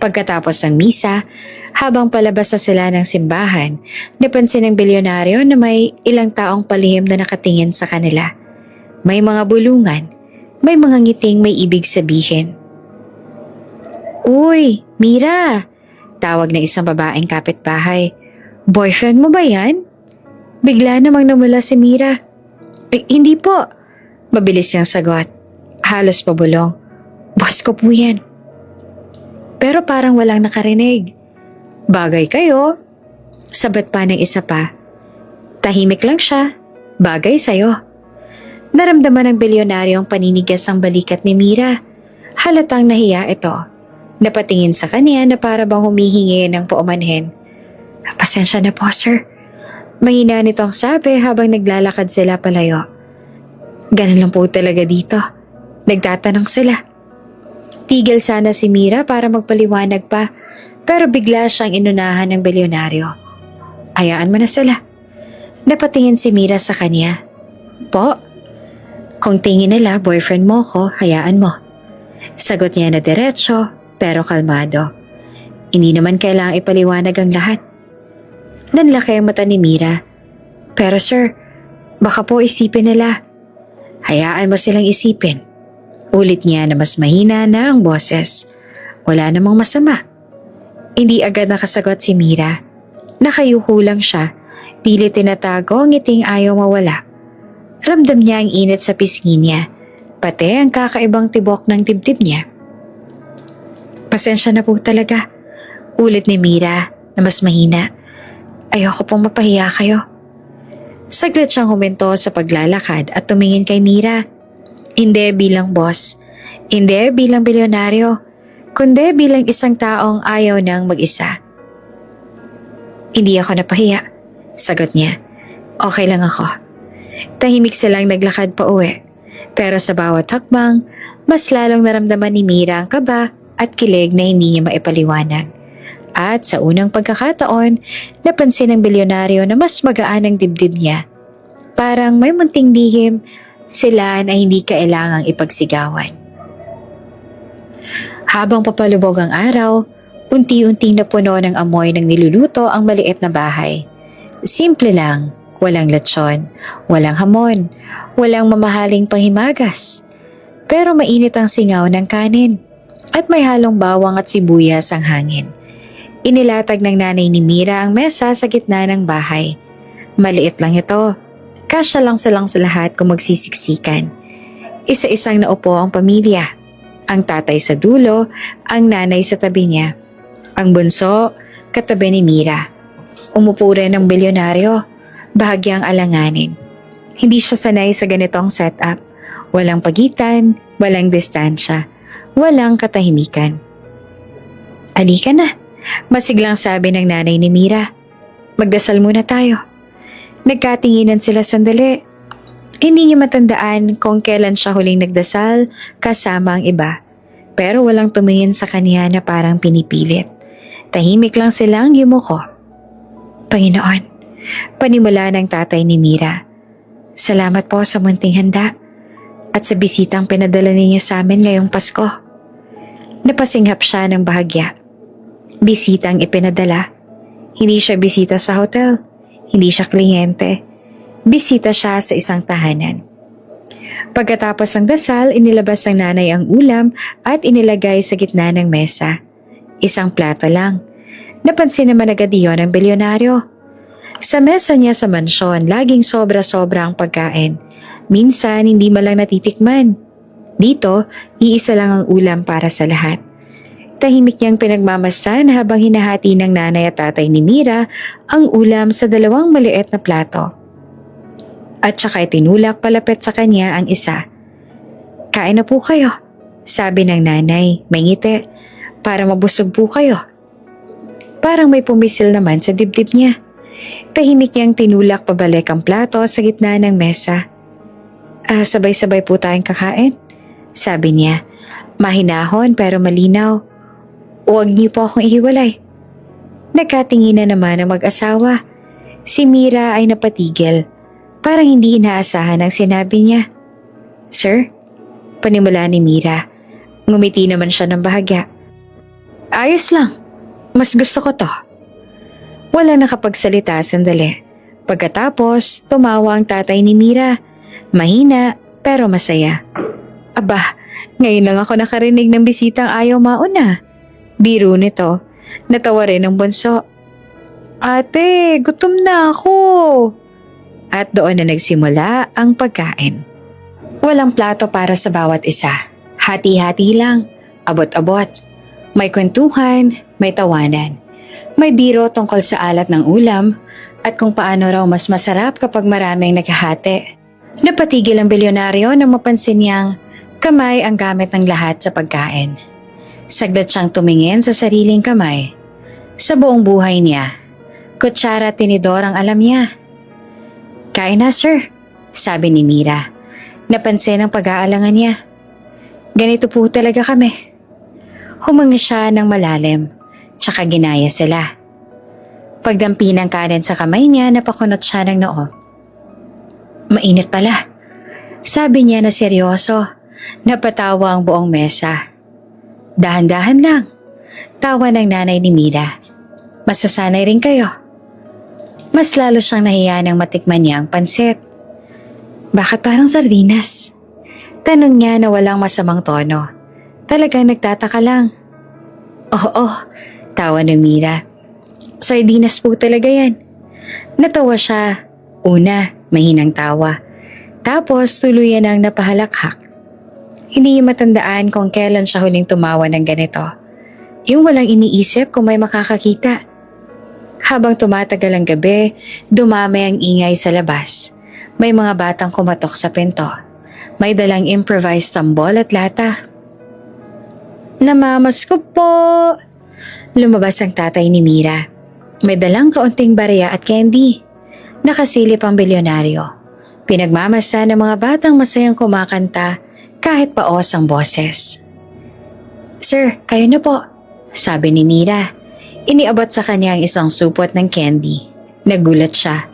Pagkatapos ng misa, habang palabas na sila ng simbahan, napansin ng bilyonaryo na may ilang taong palihim na nakatingin sa kanila. May mga bulungan, may mga ngiting may ibig sabihin. Uy, Mira! Tawag ng isang babaeng kapitbahay. Boyfriend mo ba yan? Bigla namang namula si Mira. Hindi po. Mabilis niyang sagot. Halos pabulong. Boss ko po yan. Pero parang walang nakarinig. Bagay kayo. Sabat pa ng isa pa. Tahimik lang siya. Bagay sa'yo. Naramdaman ng bilyonaryong paninigas ang balikat ni Mira. Halatang nahiya ito. Napatingin sa kanya na para bang humihingi ng paumanhin. Pasensya na po, sir. Mahina nitong sabi habang naglalakad sila palayo. Ganun lang po talaga dito. Nagtatanong sila. Tigil sana si Mira para magpaliwanag pa, pero bigla siyang inunahan ng bilyonaryo. Hayaan mo na sila. Napatingin si Mira sa kanya. Po? Kung tingin nila boyfriend mo ko, hayaan mo. Sagot niya na diretso pero kalmado. Hindi naman kailangang ipaliwanag ang lahat. Nanlaki ang mata ni Mira. Pero sir, baka po isipin nila. Hayaan mo silang isipin. Ulit niya na mas mahina na ang boses. Wala namang masama. Hindi agad nakasagot si Mira. Nakayuko lang siya. Pilit tinatago ang ngiting ayaw mawala. Ramdam niya ang init sa pisngi niya. Pati ang kakaibang tibok ng dibdib niya. Pasensya na po talaga. Ulit ni Mira na mas mahina. Ayoko pong mapahiya kayo. Saglit siyang huminto sa paglalakad at tumingin kay Mira. Hindi bilang boss, hindi bilang bilyonaryo, kundi bilang isang taong ayaw nang mag-isa. Hindi ako napahiya, sagot niya. Okay lang ako. Tahimik silang naglakad pa uwi. Pero sa bawat hakbang, mas lalong naramdaman ni Mira ang kaba at kilig na hindi niya maipaliwanag. At sa unang pagkakataon, napansin ng bilyonaryo na mas magaan ang dibdib niya. Parang may munting lihim sila na hindi kailangang ipagsigawan. Habang papalubog ang araw, unti-unting napuno ng amoy ng niluluto ang maliit na bahay. Simple lang, walang lechon, walang hamon, walang mamahaling panghimagas. Pero mainit ang singaw ng kanin at may halong bawang at sibuyas ang hangin. Inilatag ng nanay ni Mira ang mesa sa gitna ng bahay. Maliit lang ito. Kasya lang silang sa lahat kung magsisiksikan. Isa-isang naupo ang pamilya. Ang tatay sa dulo, ang nanay sa tabi niya. Ang bunso, katabi ni Mira. Umupo rin ang bilyonaryo, bahagyang alanganin. Hindi siya sanay sa ganitong setup. Walang pagitan, walang distansya, walang katahimikan. Halika na. Masiglang sabi ng nanay ni Mira. Magdasal muna tayo. Nagkatinginan sila sandali. Hindi niya matandaan kung kailan siya huling nagdasal kasama ang iba. Pero walang tumingin sa kanya na parang pinipilit. Tahimik lang silang yumuko. Panginoon, panimula ng tatay ni Mira. Salamat po sa munting handa at sa bisitang pinadala ninyo sa amin ngayong Pasko. Napasinghap siya ng bahagya. Bisitang ipinadala. Hindi siya bisita sa hotel. Hindi siya kliyente. Bisita siya sa isang tahanan. Pagkatapos ng dasal, inilabas ng nanay ang ulam at inilagay sa gitna ng mesa. Isang plato lang. Napansin naman agad iyon ng bilyonaryo. Sa mesa niya sa mansyon, laging sobra-sobra ang pagkain. Minsan, hindi malang natitikman. Dito, iisa lang ang ulam para sa lahat. Tahimik niyang pinagmamasdan habang hinahati ng nanay at tatay ni Mira ang ulam sa dalawang maliit na plato. At saka itinulak palapit sa kanya ang isa. "Kain na po kayo," sabi ng nanay, may ngiti, "para mabusog po kayo." Parang may pumisil naman sa dibdib niya. Tahimik niyang tinulak pabalik ang plato sa gitna ng mesa. Sabay-sabay po tayong kakain," sabi niya. Mahinahon pero malinaw. "Huwag niyo po akong ihiwalay." Nagkatinginan naman ang mag-asawa. Si Mira ay napatigil. Parang hindi inaasahan ang sinabi niya. "Sir?" Panimula ni Mira. Ngumiti naman siya ng bahagya. "Ayos lang. Mas gusto ko to." Wala nakapagsalita sandali. Pagkatapos, tumawa ang tatay ni Mira. Mahina pero masaya. "Aba, ngayon lang ako nakarinig ng bisitang ayaw mauna." Biro nito. Natawa rin ang bunso. "Ate, gutom na ako." At doon na nagsimula ang pagkain. Walang plato para sa bawat isa. Hati-hati lang, abot-abot. May kwentuhan, may tawanan. May biro tungkol sa alat ng ulam at kung paano raw mas masarap kapag maraming naghahati. Napatigil ang bilyonaryo nang mapansin niyang kamay ang gamit ng lahat sa pagkain. Saglit siyang tumingin sa sariling kamay. Sa buong buhay niya, kutsara at tinidor ang alam niya. "Kain na, sir," sabi ni Mira. Napansin ang pag-aalangan niya. "Ganito po talaga kami." Huminga siya ng malalim, tsaka ginaya sila. Pagdampi ng kanin sa kamay niya, napakunot siya ng noo. "Mainit pala," sabi niya na seryoso. Napatawa ang buong mesa. "Dahan-dahan lang," tawa ng nanay ni Mira. "Masasanay rin kayo." Mas lalo siyang nahiya nang matikman niya ang pansit. "Bakit parang sardinas?" Tanong niya na walang masamang tono. Talagang nagtataka lang. "Oo," tawa ni Mira. "Sardinas po talaga yan." Natawa siya. Una, mahinang tawa. Tapos tuluyan ang napahalakhak. Hindi niya matandaan kung kailan siya huling tumawa ng ganito. Yung walang iniisip kung may makakakita. Habang tumatagal ang gabi, dumami ang ingay sa labas. May mga batang kumatok sa pinto. May dalang improvised tambol at lata. "Namamasko po!" Lumabas ang tatay ni Mira. May dalang kaunting barya at candy. Nakasilip ang bilyonaryo. Pinagmamasa ng mga batang masayang kumakanta kahit paos ang boses. "Sir, kayo na po," sabi ni Mira. Iniabot sa kanya ang isang supot ng candy. Nagulat siya.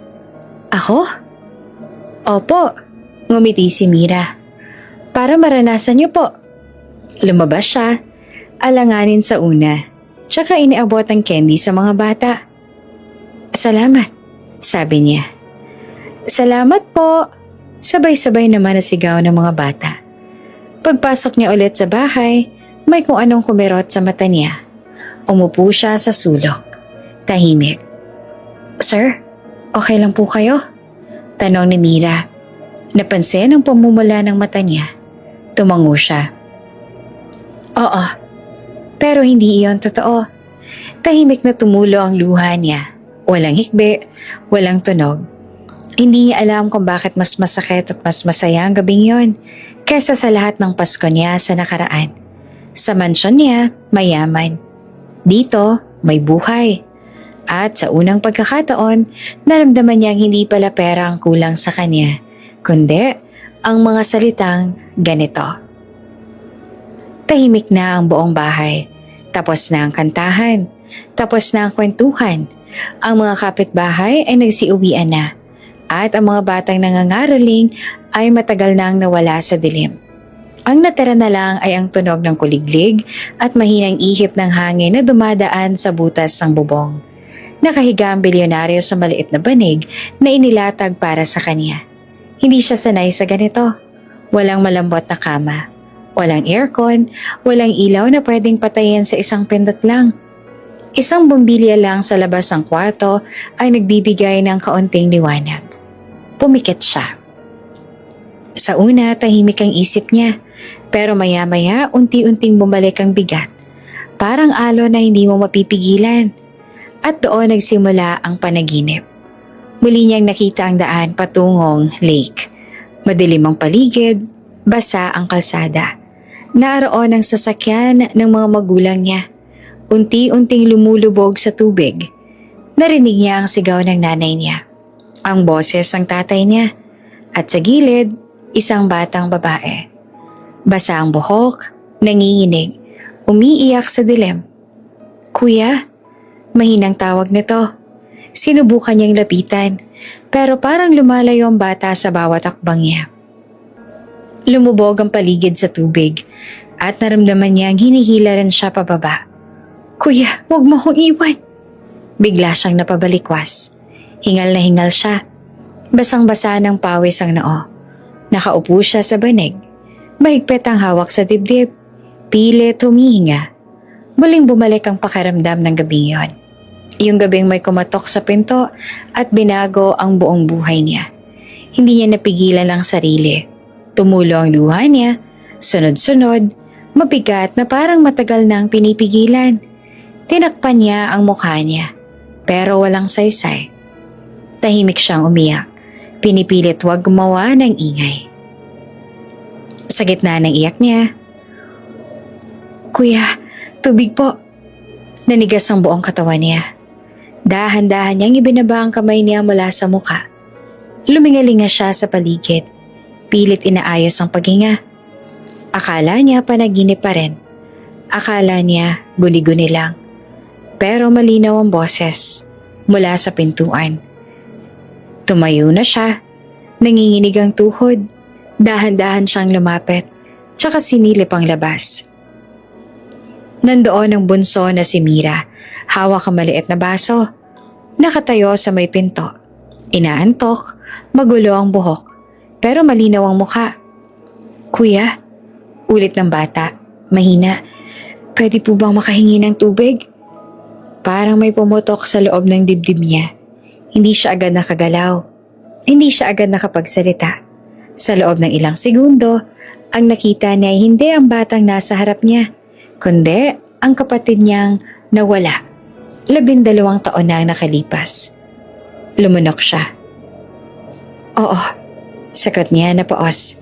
"Ako?" "Opo," ngumiti si Mira. "Para maranasan niyo po." Lumabas siya, alanganin sa una, tsaka iniabot ang candy sa mga bata. "Salamat," sabi niya. "Salamat po," sabay-sabay naman nasigaw ng mga bata. Pagpasok niya ulit sa bahay, may kung anong kumirot sa mata niya. Umupo siya sa sulok. Tahimik. "Sir, okay lang po kayo?" Tanong ni Mira. Napansin ang pamumula ng mata niya. Tumango siya. "Oo, pero hindi iyon totoo." Tahimik na tumulo ang luha niya. Walang hikbi, walang tunog. Hindi niya alam kung bakit mas masakit at mas masaya ang gabing yon kesa sa lahat ng Pasko niya sa nakaraan. Sa mansyon niya, mayaman. Dito, may buhay. At sa unang pagkakataon, naramdaman niyang hindi pala pera ang kulang sa kanya, kundi ang mga salitang ganito. Tahimik na ang buong bahay. Tapos na ang kantahan. Tapos na ang kwentuhan. Ang mga kapitbahay ay nagsiuwian na. At ang mga batang nangangaraling ay matagal nang nawala sa dilim. Ang natira na lang ay ang tunog ng kuliglig at mahinang ihip ng hangin na dumadaan sa butas ng bubong. Nakahiga ang bilyonaryo sa maliit na banig na inilatag para sa kanya. Hindi siya sanay sa ganito. Walang malambot na kama. Walang aircon, walang ilaw na pwedeng patayin sa isang pindot lang. Isang bumbilya lang sa labas ng kwarto ay nagbibigay ng kaunting liwanag. Pumikit siya. Sa una, tahimik ang isip niya, pero maya-maya unti-unting bumalik ang bigat. Parang alon na hindi mo mapipigilan. At doon nagsimula ang panaginip. Muli niyang nakita ang daan patungong lake. Madilim ang paligid, basa ang kalsada. Naroon ang sasakyan ng mga magulang niya. Unti-unting lumulubog sa tubig. Narinig niya ang sigaw ng nanay niya, ang boses ng tatay niya, at sa gilid, isang batang babae. Basa ang buhok, nanginginig, umiiyak sa dilim. "Kuya?" Mahinang tawag nito. Sinubukan niyang lapitan, pero parang lumalayo ang bata sa bawat akbang niya. Lumubog ang paligid sa tubig at naramdaman niya ang hinihilaran siya pababa. "Kuya, huwag mo akong iwan." Bigla siyang napabalikwas. Hingal na hingal siya. Basang-basa ng pawis ang noo. Nakaupo siya sa banig. Mahigpit ang hawak sa dibdib. Pilit humihinga. Muling bumalik ang pakiramdam ng gabing yon. Yung gabing may kumatok sa pinto at binago ang buong buhay niya. Hindi niya napigilan ang sarili. Tumulo ang luha niya, sunod-sunod, mabigat na parang matagal nang pinipigilan. Tinakpan niya ang mukha niya, pero walang saysay. Tahimik siyang umiyak, pinipilit huwag gumawa ng ingay. Sa gitna ng iyak niya, "Kuya, tubig po." Nanigas ang buong katawan niya. Dahan-dahan niyang ibinaba ang kamay niya mula sa mukha. Lumingalinga siya sa paligid. Pilit inaayos ang paghinga. Akala niya panaginip pa rin. Akala niya guni-guni lang. Pero malinaw ang boses mula sa pintuan. Tumayo na siya. Nanginginig ang tuhod. Dahan-dahan siyang lumapit. Tsaka sinilip ang labas. Nandoon ang bunso na si Mira. Hawak ang maliit na baso. Nakatayo sa may pinto. Inaantok, magulo ang buhok. Pero malinaw ang mukha. "Kuya?" Ulit ng bata. Mahina. "Pwede po bang makahingi ng tubig?" Parang may pumutok sa loob ng dibdib niya. Hindi siya agad nakagalaw. Hindi siya agad nakapagsalita. Sa loob ng ilang segundo, ang nakita niya ay hindi ang batang nasa harap niya, kundi ang kapatid niyang nawala. 12 taon na ang nakalipas. Lumunok siya. "Oo," sagot niya na paos.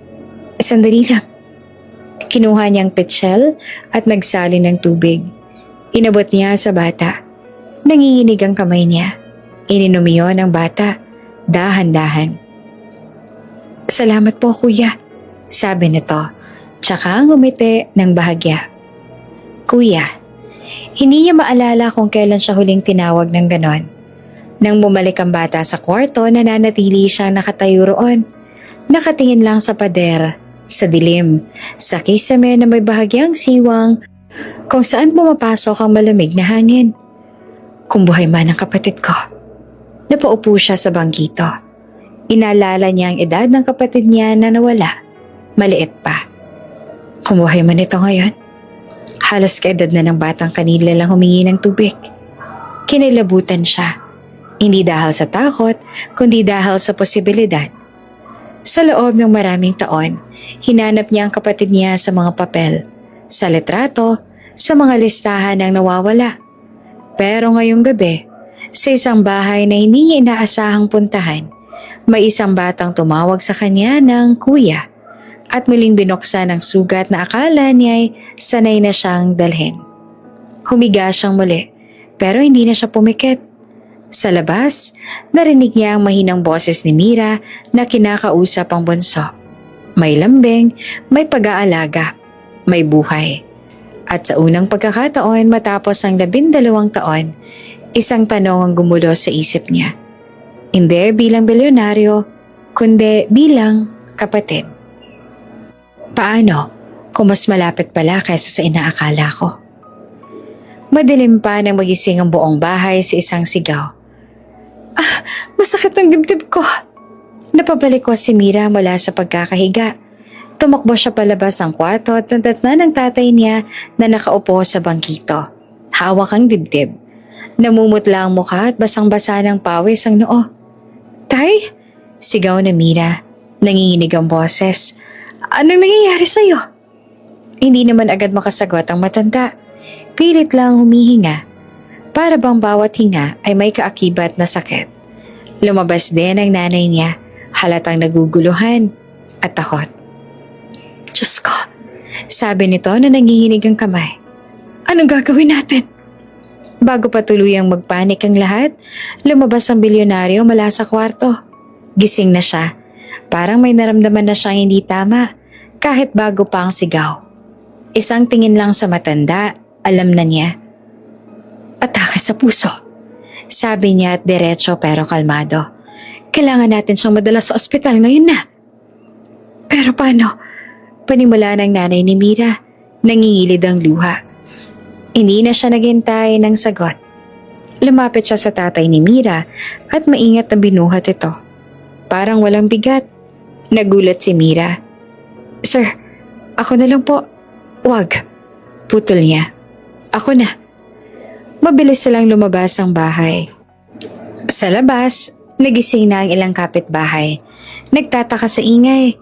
"Sandali lang." Kinuha niyang petsyel at nagsalin ng tubig. Inabot niya sa bata. Nanginginig ang kamay niya. Ininom iyon ng bata, dahan-dahan. "Salamat po, kuya," sabi nito, tsaka ngumiti ng bahagya. "Kuya." Hindi niya maalala kung kailan siya huling tinawag ng ganon. Nang bumalik ang bata sa kwarto, nananatili siya nakatayo roon. Nakatingin lang sa pader, sa dilim, sa kisame na may bahagyang siwang kung saan pumapasok ang malamig na hangin. Kung buhay man ang kapatid ko. Napaupo siya sa bangkito. Inaalala niya ang edad ng kapatid niya na nawala. Maliit pa. Kung buhay man ito ngayon. Halos kaedad na ng batang kanila lang humingi ng tubig. Kinilabutan siya. Hindi dahil sa takot, kundi dahil sa posibilidad. Sa loob ng maraming taon, hinanap niya ang kapatid niya sa mga papel, sa litrato, sa mga listahan ng nawawala. Pero ngayong gabi, sa isang bahay na hindi niya inaasahang puntahan, may isang batang tumawag sa kanya ng kuya at muling binuksan ang sugat na akala niya'y sanay na siyang dalhin. Humiga siyang muli, pero hindi na siya pumikit. Sa labas, narinig niya ang mahinang boses ni Mira na kinakausap ang bunso. May lambing, may pag-aalaga, may buhay. At sa unang pagkakataon matapos ang 12 taon, isang tanong ang gumulo sa isip niya. Hindi bilang bilyonaryo, kundi bilang kapatid. Paano kung mas malapit pala kaysa sa inaakala ko? Madilim pa nang magising ang buong bahay sa isang sigaw. "Ah, masakit ang dibdib ko." Napabalik ko si Mira mula sa pagkakahiga. Tumakbo siya palabas ang kwarto at nadatnan ng tatay niya na nakaupo sa bangkito. Hawak ang dibdib. Namumutla ang mukha at basang-basa ng pawis ang noo. Tay? Sigaw na Mira. Nanginginig ang boses. Anong nangyayari sa'yo? Hindi naman agad makasagot ang matanda. Pilit lang humihinga. Para bang bawat hinga ay may kaakibat na sakit. Lumabas din ang nanay niya, halatang naguguluhan at takot. Diyos ko, sabi nito na nanginginig ang kamay. Anong gagawin natin? Bago pa tuluyang magpanik ang lahat, lumabas ang bilyonaryo mula sa kwarto. Gising na siya. Parang may naramdaman na siyang hindi tama, kahit bago pa ang sigaw. Isang tingin lang sa matanda, alam na niya. Atake sa puso. Sabi niya at diretso pero kalmado. Kailangan natin siyang madala sa ospital ngayon na. Pero paano? Panimula ng nanay ni Mira. Nangingilid ang luha. Hindi na siya naghintay ng sagot. Lumapit siya sa tatay ni Mira at maingat na binuhat ito. Parang walang bigat. Nagulat si Mira. Sir, ako na lang po. Wag. Putol niya. Ako na. Mabilis silang lumabas ang bahay. Sa labas, nagising na ang ilang kapitbahay. Nagtataka sa ingay.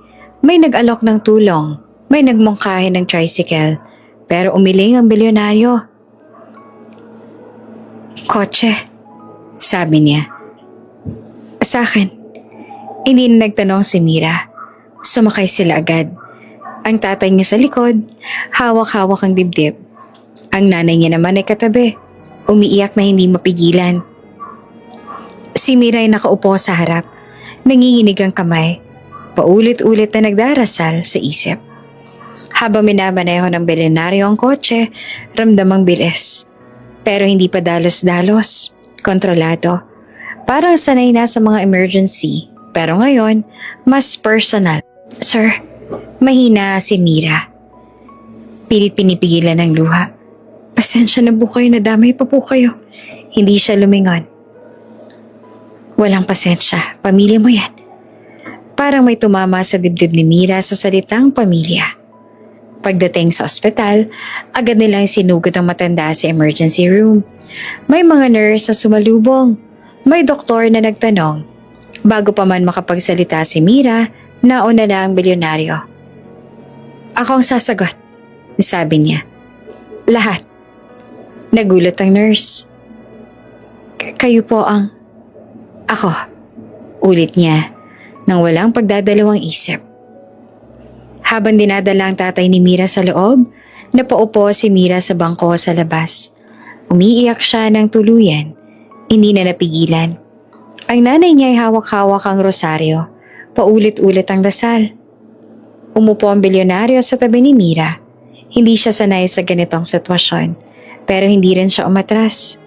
May nag-alok ng tulong. May nagmungkahi ng tricycle. Pero umiling ang bilyonaryo. Kotse, sabi niya. Sa akin. Hindi na nagtanong si Mira. Sumakay sila agad. Ang tatay niya sa likod, hawak-hawak ang dibdib. Ang nanay niya naman ay katabi. Umiiyak na hindi mapigilan. Si Mira ay nakaupo sa harap. Nanginginig ang kamay. Paulit-ulit na nagdarasal sa isip. Habang minamaneho ng bilyonaryo ang kotse, ramdamang bilis. Pero hindi pa dalos-dalos. Kontrolado. Parang sanay na sa mga emergency. Pero ngayon, mas personal. Sir, mahina si Mira. Pilit pinipigilan ng luha. Pasensya na po kayo, nadamay pa po kayo. Hindi siya lumingon. Walang pasensya, pamilya mo yan. Parang may tumama sa dibdib ni Mira sa salitang pamilya. Pagdating sa ospital, agad nilang sinugod ang matanda sa emergency room. May mga nurse na sumalubong. May doktor na nagtanong. Bago pa man makapagsalita si Mira, nauna na ang bilyonaryo. Ako ang sasagot, sabi niya. Lahat. Nagulat ang nurse. Kayo po ang... Ako. Ulit niya, nang walang pagdadalawang isip. Habang dinadala ang tatay ni Mira sa loob, napaupo si Mira sa bangko sa labas. Umiiyak siya ng tuluyan. Hindi na napigilan. Ang nanay niya ay hawak-hawak ang rosaryo. Paulit-ulit ang dasal. Umupo ang bilyonaryo sa tabi ni Mira. Hindi siya sanay sa ganitong sitwasyon. Pero hindi rin siya umatras.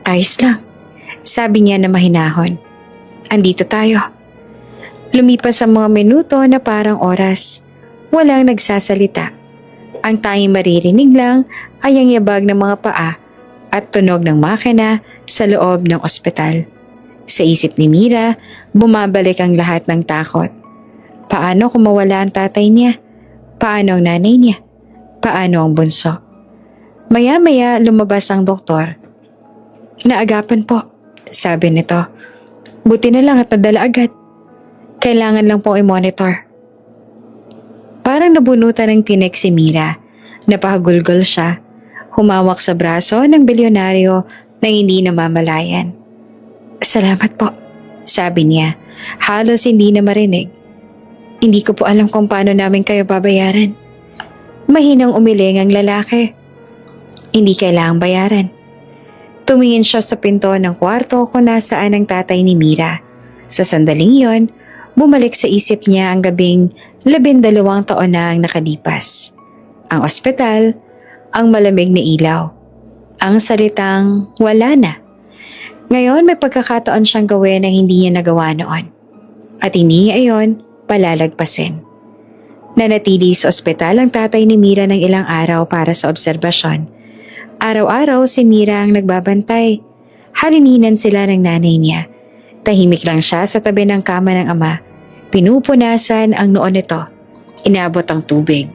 Ayos lang. Sabi niya na mahinahon. Andito tayo. Lumipas ang mga minuto na parang oras. Walang nagsasalita. Ang tanging maririnig lang ay ang yabag ng mga paa at tunog ng makina sa loob ng ospital. Sa isip ni Mira, bumabalik ang lahat ng takot. Paano kung mawala ang tatay niya? Paano ang nanay niya? Paano ang bunso? Maya-maya lumabas ang doktor. Naagapan po, sabi nito. Buti na lang at nadala agad. Kailangan lang pong i-monitor. Parang nabunutan ng tinik si Mira. Napahagulgol siya. Humawak sa braso ng bilyonaryo nang hindi namamalayan. Salamat po, sabi niya. Halos hindi na marinig. Hindi ko po alam kung paano namin kayo babayaran. Mahinang umiling ang lalaki. Hindi kailangang bayaran. Tumingin siya sa pinto ng kwarto kung nasaan ang tatay ni Mira. Sa sandaling yon, bumalik sa isip niya ang gabing 12 taon na ang nakalipas. Ang ospital, ang malamig na ilaw. Ang salitang wala na. Ngayon may pagkakataon siyang gawin ang hindi niya nagawa noon. At hindi niya iyon palalagpasin. Nanatili sa ospital ang tatay ni Mira ng ilang araw para sa obserbasyon. Araw-araw si Mira ang nagbabantay. Halininan sila ng nanay niya. Tahimik lang siya sa tabi ng kama ng ama. Pinupunasan ang noo nito. Inabot ang tubig.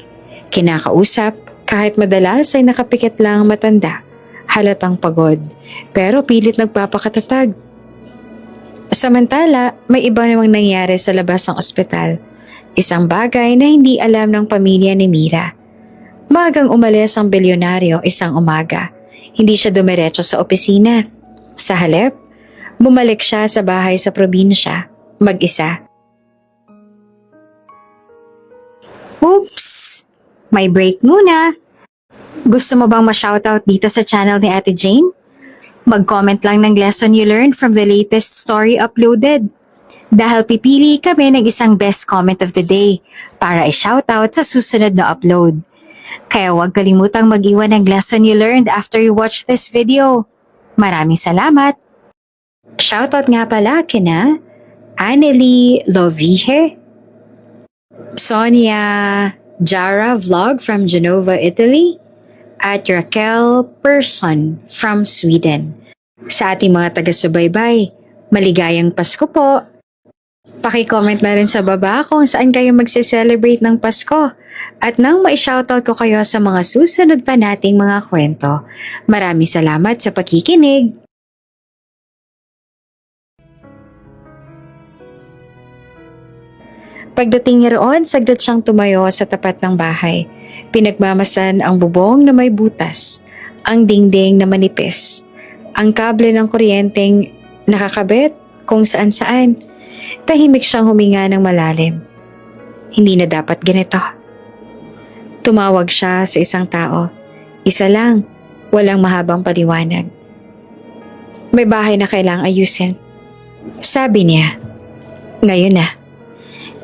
Kinakausap kahit madalas ay nakapikit lang ang matanda. Halatang pagod, pero pilit nagpapakatatag. Samantala, may iba namang nangyari sa labas ng ospital. Isang bagay na hindi alam ng pamilya ni Mira. Magang umalis ang bilyonaryo isang umaga. Hindi siya dumiretso sa opisina. Sa halip, bumalik siya sa bahay sa probinsya, mag-isa. Oops! May break muna. Gusto mo bang ma-shoutout dito sa channel ni Ate Jane? Mag-comment lang ng lesson you learned from the latest story uploaded. Dahil pipili kami ng isang best comment of the day para i-shoutout sa susunod na upload. Kaya huwag kalimutang mag-iwan ng lesson you learned after you watch this video. Maraming salamat! Shoutout nga pala kina Anneli Lovije, Sonia Jara Vlog from Genova, Italy, at Raquel Person from Sweden. Sa ating mga taga-subaybay, maligayang Pasko po! Paki-comment na rin sa baba kung saan kayo magse-celebrate ng Pasko at nang ma-shoutout ko kayo sa mga susunod pa nating mga kwento. Maraming salamat sa pakikinig! Pagdating niya roon, saglit siyang tumayo sa tapat ng bahay. Pinagmamasan ang bubong na may butas, ang dingding na manipis, ang kable ng kuryenteng nakakabit kung saan-saan. Tahimik siyang huminga ng malalim. Hindi na dapat ganito. Tumawag siya sa isang tao. Isa lang, walang mahabang paliwanag. May bahay na kailangang ayusin. Sabi niya, ngayon na.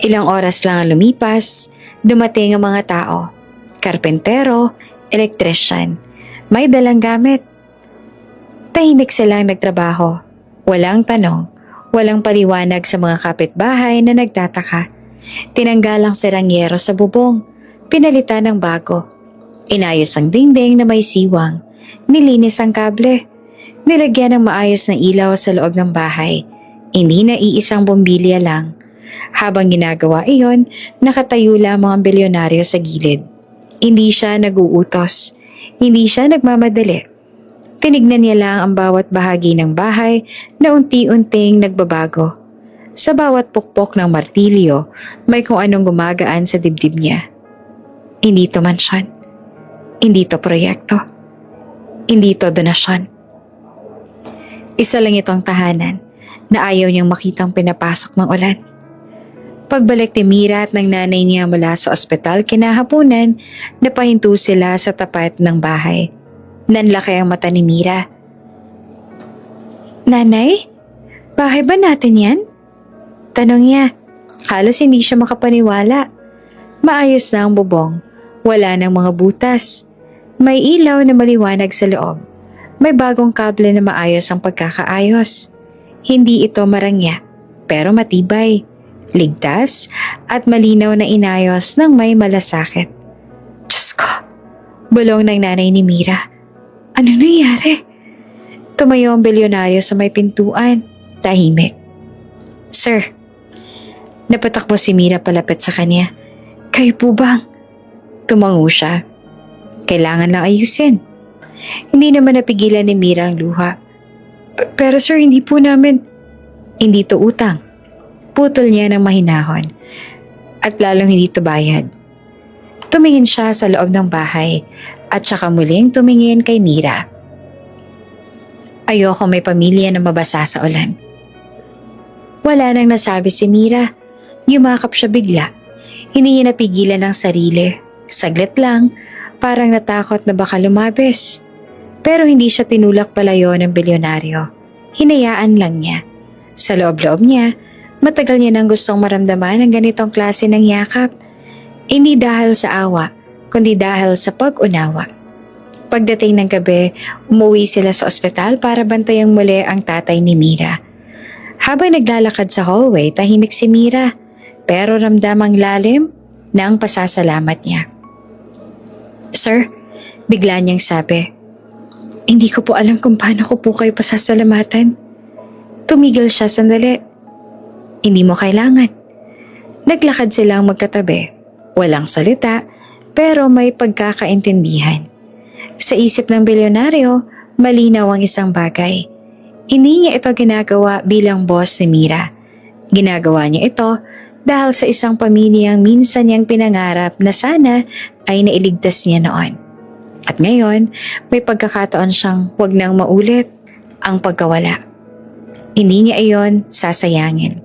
Ilang oras lang ang lumipas, dumating ang mga tao. Karpentero, elektrisyan, may dalang gamit. Tahimik silang nagtrabaho. Walang tanong, walang paliwanag sa mga kapitbahay na nagtataka. Tinanggal ang serangyero sa bubong, pinalitan ng bago. Inayos ang dingding na may siwang, nilinis ang kable. Nilagyan ng maayos na ilaw sa loob ng bahay. Hindi na iisang bombilya lang. Habang ginagawa iyon, nakatayo lamang ang bilyonaryo sa gilid. Hindi siya naguutos. Hindi siya nagmamadali. Tinignan niya lang ang bawat bahagi ng bahay na unti-unting nagbabago. Sa bawat pukpok ng martilyo, may kung anong gumagaan sa dibdib niya. Hindi to mansyon. Hindi to proyekto. Hindi to donasyon. Isa lang itong tahanan na ayaw niyang makitang pinapasok ng ulan. Pagbalik ni Mira at ng nanay niya mula sa ospital kinahaponan, napahinto sila sa tapat ng bahay. Nanlaki ang mata ni Mira. Nanay, bahay ba natin yan? Tanong niya. Halos hindi siya makapaniwala. Maayos na ang bubong. Wala nang mga butas. May ilaw na maliwanag sa loob. May bagong kable na maayos ang pagkakaayos. Hindi ito marangya, pero matibay. Ligtas at malinaw na inayos ng may malasakit. Diyos ko, bulong ng nanay ni Mira. Ano nangyari? Tumayo ang bilyonaryo sa may pintuan. Tahimik. Sir, napatakbo si Mira palapit sa kanya. Kayo po bang? Tumango siya. Kailangan lang ayusin. Hindi naman napigilan ni Mira ang luha. Pero sir, hindi po namin. Hindi to utang. Putol niya ng mahinahon. At lalong hindi to bayad. Tumingin siya sa loob ng bahay at saka muling tumingin kay Mira. Ayoko may pamilya na mabasa sa ulan. Wala nang nasabi si Mira. Yumakap siya bigla. Hindi niya napigilan ang sarili. Saglit lang, parang natakot na baka lumabis. Pero hindi siya tinulak palayo ng bilyonaryo. Hinayaan lang niya. Sa loob-loob niya, matagal niya nang gustong maramdaman ang ganitong klase ng yakap. Hindi dahil sa awa, kundi dahil sa pag-unawa. Pagdating ng gabi, umuwi sila sa ospital para bantayang muli ang tatay ni Mira. Habang naglalakad sa hallway, tahimik si Mira, pero ramdam ang lalim ng pasasalamat niya. Sir, bigla niyang sabi, hindi ko po alam kung paano ko po kayo pasasalamatan. Tumigil siya sandali. Hindi mo kailangan. Naglakad silang magkatabi. Walang salita, pero may pagkakaintindihan. Sa isip ng bilyonaryo, Malinaw ang isang bagay. Hindi niya ito ginagawa bilang boss ni Mira. Ginagawa niya ito dahil sa isang pamilyang minsan niyang pinangarap na sana ay nailigtas niya noon. At ngayon, may pagkakataon siyang wag nang maulit ang pagkawala. Hindi niya iyon sasayangin.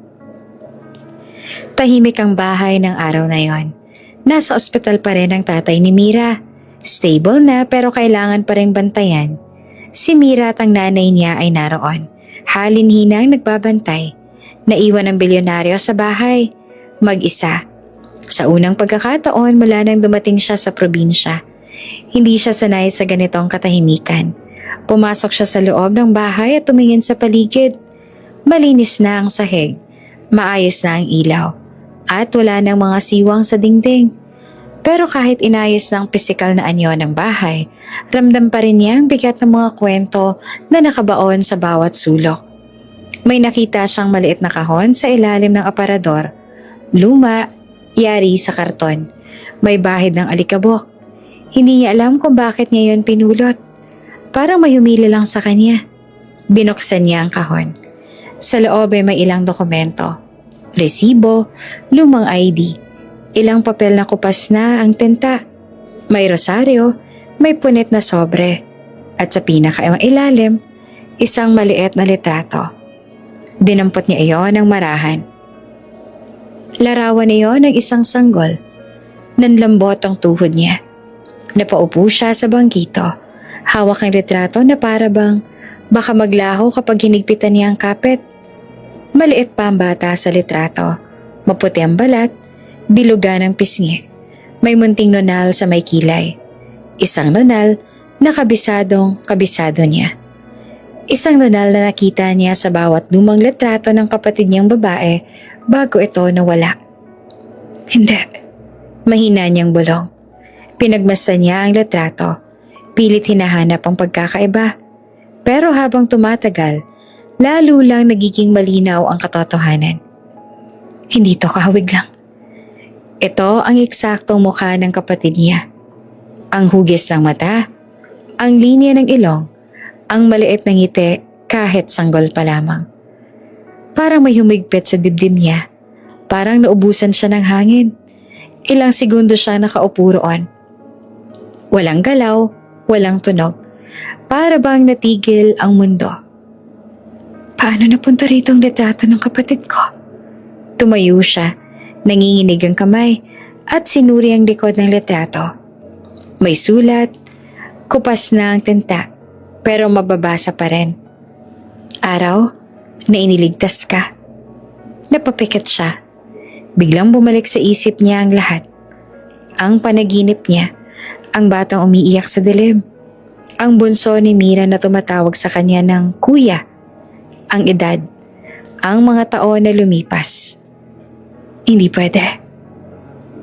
Tahimik ang bahay ng araw na yon. Nasa ospital pa rin ang tatay ni Mira. Stable na pero kailangan pa rin bantayan. Si Mira at ang nanay niya ay naroon. Halin-hinang nagbabantay. Naiwan ang bilyonaryo sa bahay. Mag-isa. Sa unang pagkakataon mula nang dumating siya sa probinsya. Hindi siya sanay sa ganitong katahimikan. Pumasok siya sa loob ng bahay at tumingin sa paligid. Malinis na ang sahig. Maayos na ang ilaw. At wala nang mga siwang sa dingding. Pero kahit inayos ng pisikal na anyo ng bahay, ramdam pa rin niya ang bigat ng mga kwento na nakabaon sa bawat sulok. May nakita siyang maliit na kahon sa ilalim ng aparador. Luma, yari sa karton. May bahid ng alikabok. Hindi niya alam kung bakit niya yun pinulot. Parang may humili lang sa kanya. Binuksan niya ang kahon. Sa loob ay may ilang dokumento. Resibo, lumang ID. Ilang papel na kupas na ang tinta. May rosaryo, may punit na sobre. At sa pinakailalim, isang maliit na litrato. Dinampot niya iyon ng marahan. Larawan niyo ng isang sanggol. Nanlambot ang tuhod niya. Napaupo siya sa bangkito. Hawak ang litrato na parabang baka maglaho kapag hinigpitan niya ang kapit. Maliit pa ang bata sa litrato. Maputi ang balat. Bilugan ang pisngi. May munting nunal sa may kilay. Isang nunal na kabisado niya. Isang nunal na nakita niya sa bawat lumang litrato ng kapatid niyang babae bago ito nawala. Hindi. Mahina niyang bulong. Pinagmasdan niya ang litrato. Pilit hinahanap ang pagkakaiba. Pero habang tumatagal, lalo lang nagiging malinaw ang katotohanan. Hindi to kahawig lang. Ito ang eksaktong mukha ng kapatid niya. Ang hugis ng mata, ang linya ng ilong, ang maliit na ngiti kahit sanggol pa lamang. Parang may humigpit sa dibdib niya. Parang naubusan siya ng hangin. Ilang segundo siya nakaupo roon. Walang galaw, walang tunog. Para bang natigil ang mundo. Paano napunta rito ang litrato ng kapatid ko? Tumayo siya. Nanginginig ang kamay at sinuri ang likod ng litrato. May sulat, kupas na ang tinta, pero mababasa pa rin. Araw na iniligtas ka. Napapikit siya. Biglang bumalik sa isip niya ang lahat. Ang panaginip niya, ang batang umiiyak sa dilim, ang bunso ni Mira na tumatawag sa kanya ng kuya, ang edad, ang mga taon na lumipas. Hindi pwede.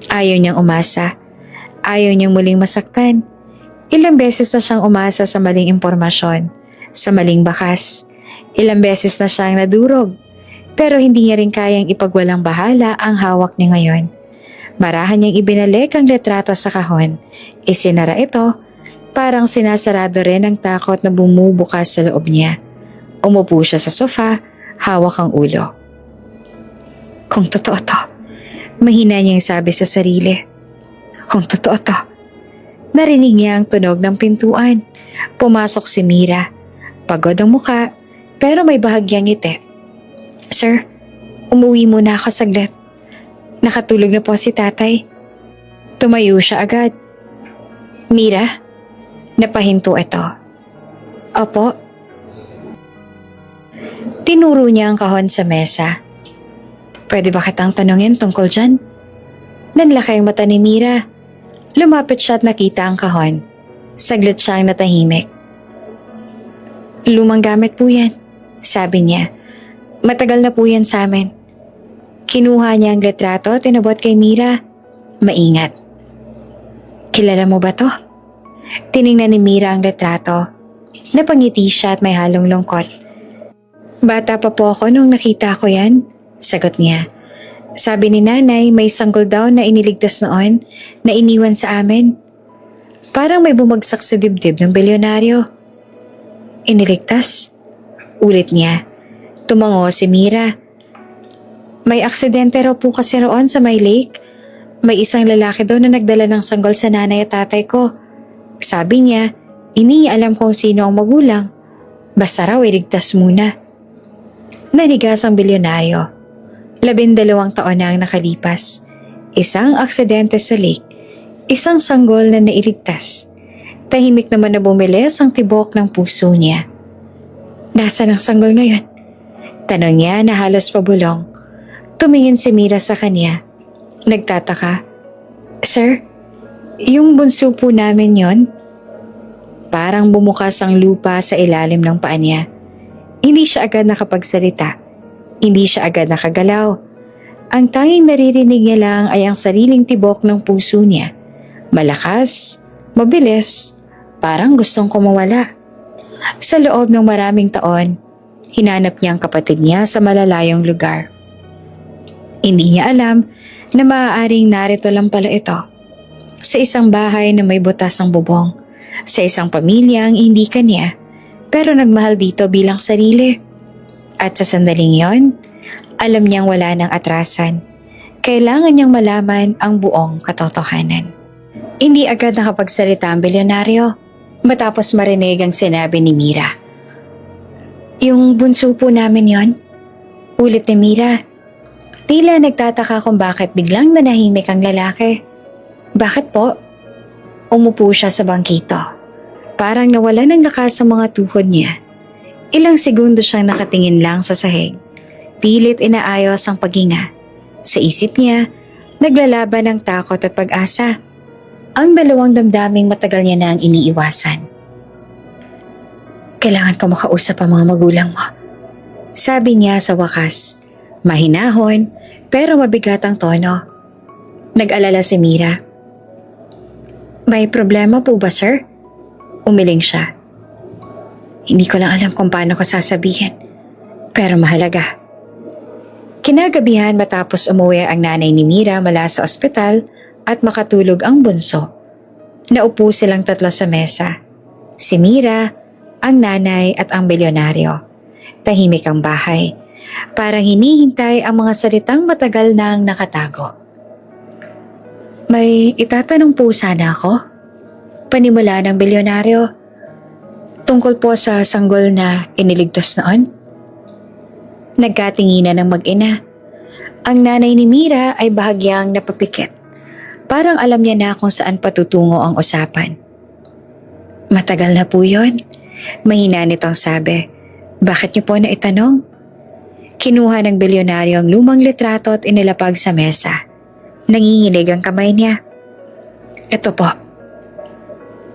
Ayaw niyang umasa. Ayaw niyang muling masaktan. Ilang beses na siyang umasa sa maling impormasyon, sa maling bakas. Ilang beses na siyang nadurog. Pero hindi niya rin kayang ipagwalang bahala ang hawak niya ngayon. Marahan niyang ibinalik ang litrato sa kahon. Isinara ito, parang sinasarado rin ang takot na bumubukas sa loob niya. Umupo siya sa sofa, hawak ang ulo. Kung totoo to, mahina niyang sabi sa sarili. Kung totoo to. Narinig niya ang tunog ng pintuan. Pumasok si Mira. Pagod ang muka, pero may bahagyang ngiti. Sir, umuwi muna ako saglit. Nakatulog na po si tatay. Tumayo siya agad. Mira, napahinto ito. Opo. Tinuro niya ang kahon sa mesa. Pwede ba kitang tanungin tungkol dyan? Nanlaki ang mata ni Mira. Lumapit siya at nakita ang kahon. Saglit siyang natahimik. Lumang gamit po yan, sabi niya. Matagal na po yan sa amin. Kinuha niya ang litrato at tinabot kay Mira. Maingat. Kilala mo ba to? Tiningnan ni Mira ang litrato. Napangiti siya at may halong lungkot. Bata pa po ako nung nakita ko yan. Sagot niya. Sabi ni nanay may sanggol daw na iniligtas noon na iniwan sa amin. Parang may bumagsak sa dibdib ng bilyonaryo. Iniligtas? Ulit niya. Tumango si Mira. May aksidente raw po kasi roon sa may lake. May isang lalaki daw na nagdala ng sanggol sa nanay at tatay ko. Sabi niya, hindi niya alam kung sino ang magulang. Basta raw iligtas muna. Nanigas ang bilyonaryo. 12 taon na ang nakalipas. Isang aksidente sa lake. Isang sanggol na nailigtas. Tahimik naman na bumilis ang tibok ng puso niya. Nasaan ang sanggol ngayon? Tanong niya na halos pabulong. Tumingin si Mira sa kanya. Nagtataka. Sir, yung bunso po namin yon? Parang bumukas ang lupa sa ilalim ng paa niya. Hindi siya agad nakapagsalita. Hindi siya agad nakagalaw. Ang tanging naririnig niya lang ay ang sariling tibok ng puso niya. Malakas, mabilis, parang gustong kumawala. Sa loob ng maraming taon, hinanap niya ang kapatid niya sa malalayong lugar. Hindi niya alam na maaaring narito lang pala ito. Sa isang bahay na may butas ang bubong. Sa isang pamilyang hindi kanya, pero nagmahal dito bilang sarili. At sa sandaling yon, alam niyang wala ng atrasan. Kailangan niyang malaman ang buong katotohanan. Hindi agad nakapagsalita ang bilyonaryo matapos marinig ang sinabi ni Mira. Yung bunso po namin yon? Ulit ni Mira. Tila nagtataka kung bakit biglang nanahimik ang lalaki. Bakit po? Umupo siya sa bangkito. Parang nawala ng lakas sa mga tuhod niya. Ilang segundo siyang nakatingin lang sa sahig. Pilit inaayos ang paghinga. Sa isip niya, naglalaban ng takot at pag-asa. Ang dalawang damdaming matagal niya na ang iniiwasan. Kailangan ko makausap ang mga magulang mo. Sabi niya sa wakas. Mahinahon, pero mabigat ang tono. Nag-alala si Mira. May problema po ba, sir? Umiling siya. Hindi ko lang alam kung paano ko sasabihin. Pero mahalaga. Kinagabihan matapos umuwi ang nanay ni Mira mula sa ospital at makatulog ang bunso. Naupo silang tatlo sa mesa. Si Mira, ang nanay at ang bilyonaryo. Tahimik ang bahay. Parang hinihintay ang mga salitang matagal nang nakatago. May itatanong po sana ako. Panimula ng bilyonaryo. Tungkol po sa sanggol na iniligtas noon. Nagkatinginan ng mag-ina. Ang nanay ni Mira ay bahagyang napapikit. Parang alam niya na kung saan patutungo ang usapan. Matagal na po yun. Mahina nitong sabi. Bakit niyo po na itanong? Kinuha ng bilyonaryo ang lumang litrato at inilapag sa mesa. Nanginginig ang kamay niya. Ito po.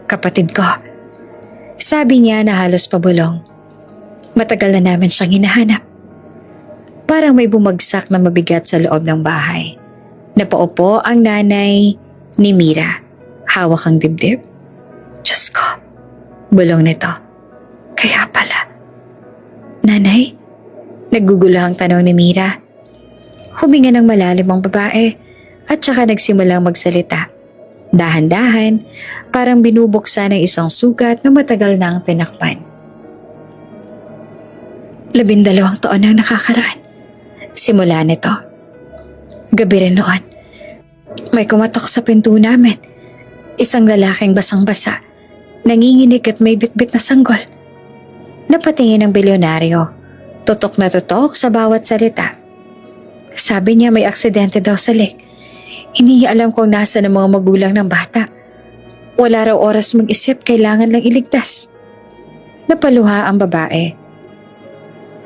Kapatid ko. Sabi niya na halos pabulong. Matagal na namin siyang hinahanap. Parang may bumagsak na mabigat sa loob ng bahay. Napaupo ang nanay ni Mira. Hawak ang dibdib. Diyos ko. Bulong nito. Kaya pala. Nanay? Naggugulo ang tanong ni Mira. Huminga ng malalim ang babae at saka nagsimulang magsalita. Dahan-dahan, parang binubuksan ng isang sugat na matagal nang tinakpan. 12 taon nang nakakaraan. Simula nito. Gabi rin noon. May kumatok sa pinto namin. Isang lalaking basang-basa. Nanginginig at may bitbit na sanggol. Napatingin ang bilyonaryo. Tutok na tutok sa bawat salita. Sabi niya may aksidente daw sa lake. Hindi niya alam kung nasa ng mga magulang ng bata. Wala raw oras mag-isip, kailangan lang iligtas. Napaluha ang babae.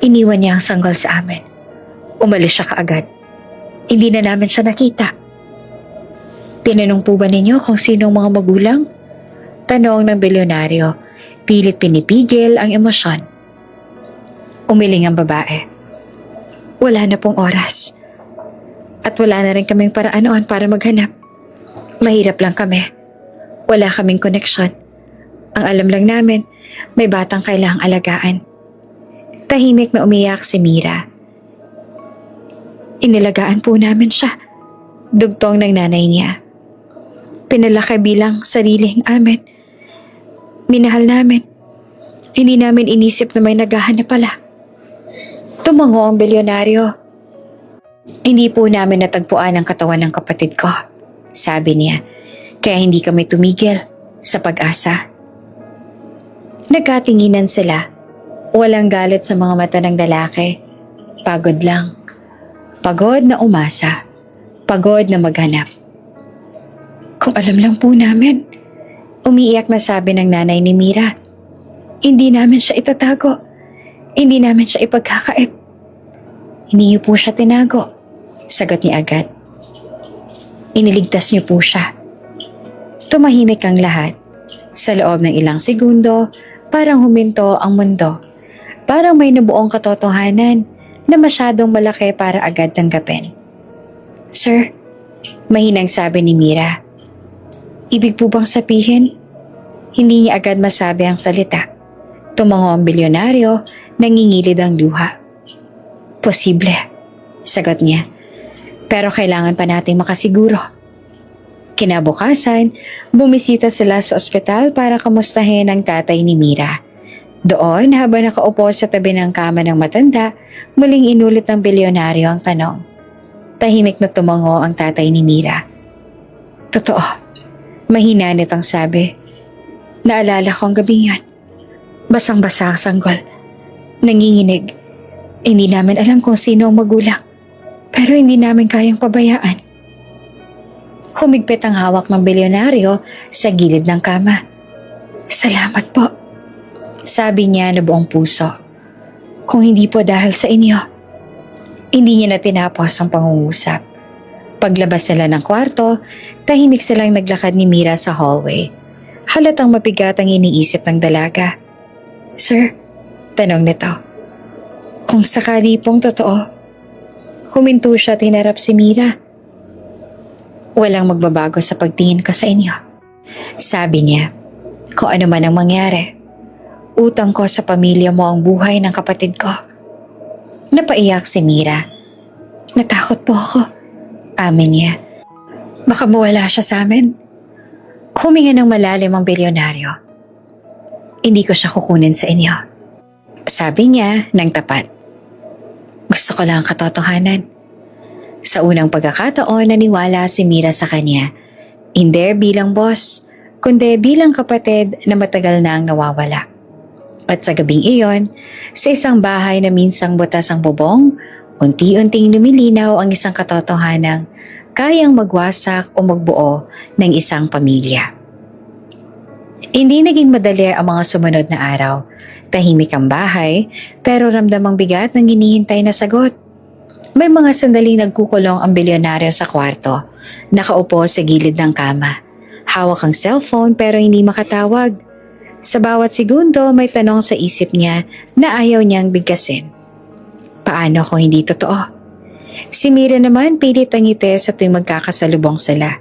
Iniwan niya ang sanggol sa amin. Umalis siya kaagad. Hindi na namin siya nakita. Tinanong po ba ninyo kung sino ang mga magulang? Tanong ng bilyonaryo. Pilit pinipigil ang emosyon. Umiling ang babae. Wala na pong oras. At wala na rin kaming paraan noon para maghanap. Mahirap lang kami. Wala kaming koneksyon. Ang alam lang namin, may batang kailangang alagaan. Tahimik na umiyak si Mira. Inilagaan po namin siya. Dugtong ng nanay niya. Pinalaki bilang sariling amin. Minahal namin. Hindi namin inisip na may naghahanap pala. Tumango ang bilyonaryo. Hindi po namin natagpuan ang katawan ng kapatid ko, sabi niya. Kaya hindi kami tumigil sa pag-asa. Nagkatinginan sila. Walang galit sa mga mata ng lalaki. Pagod lang. Pagod na umasa. Pagod na maghanap. Kung alam lang po namin, umiiyak na sabi ng nanay ni Mira. Hindi namin siya itatago. Hindi namin siya ipagkakait. Hindi niyo po siya tinago, sagot niya agad. Iniligtas niyo po siya. Tumahimik ang lahat. Sa loob ng ilang segundo, parang huminto ang mundo. Parang may nabuong katotohanan na masyadong malaki para agad tanggapin. Sir, mahinang sabi ni Mira. Ibig po bang sabihin? Hindi niya agad masabi ang salita. Tumango ang bilyonaryo, nangingilid ang luha. Posible, sagot niya. Pero kailangan pa nating makasiguro. Kinabukasan, bumisita sila sa ospital para kamustahin ang tatay ni Mira. Doon, habang nakaupo sa tabi ng kama ng matanda, muling inulit ng bilyonaryo ang tanong. Tahimik na tumango ang tatay ni Mira. Totoo, mahina nitong sabi. Naalala ko ang gabing yan. Basang-basa ang sanggol. Nanginginig. Hindi namin alam kung sino ang magulang. Pero hindi namin kayang pabayaan. Humigpit ang hawak ng bilyonaryo sa gilid ng kama. Salamat po, sabi niya na buong puso. Kung hindi po dahil sa inyo. Hindi niya na tinapos ang pangungusap. Paglabas sila ng kwarto, tahimik silang naglakad ni Mira sa hallway. Halatang mabigat ang iniisip ng dalaga. Sir, tanong nito. Kung sakali pong totoo, huminto siya at hinarap si Mira. Walang magbabago sa pagtingin ko sa inyo. Sabi niya, kung ano man ang mangyari, utang ko sa pamilya mo ang buhay ng kapatid ko. Napaiyak si Mira. Natakot po ako, amin niya. Baka mawala siya sa amin. Huminga ng malalim ang bilyonaryo. Hindi ko siya kukunin sa inyo, sabi niya ng tapat. Gusto ko lang ang katotohanan. Sa unang pagkakataon, naniwala si Mira sa kanya. Hindi bilang boss, kundi bilang kapatid na matagal na ang nawawala. At sa gabing iyon, sa isang bahay na minsang butas ang bubong, unti-unting lumilinaw ang isang katotohanang kayang magwasak o magbuo ng isang pamilya. Hindi naging madali ang mga sumunod na araw. Tahimik ang bahay, pero ramdamang bigat ng hinihintay na sagot. May mga sandaling nagkukulong ang bilyonaryo sa kwarto, nakaupo sa gilid ng kama. Hawak ang cellphone pero hindi makatawag. Sa bawat segundo may tanong sa isip niya na ayaw niyang bigkasin. Paano kung hindi totoo? Si Mira naman pilit ang ngiti sa tuwing magkakasalubong sila.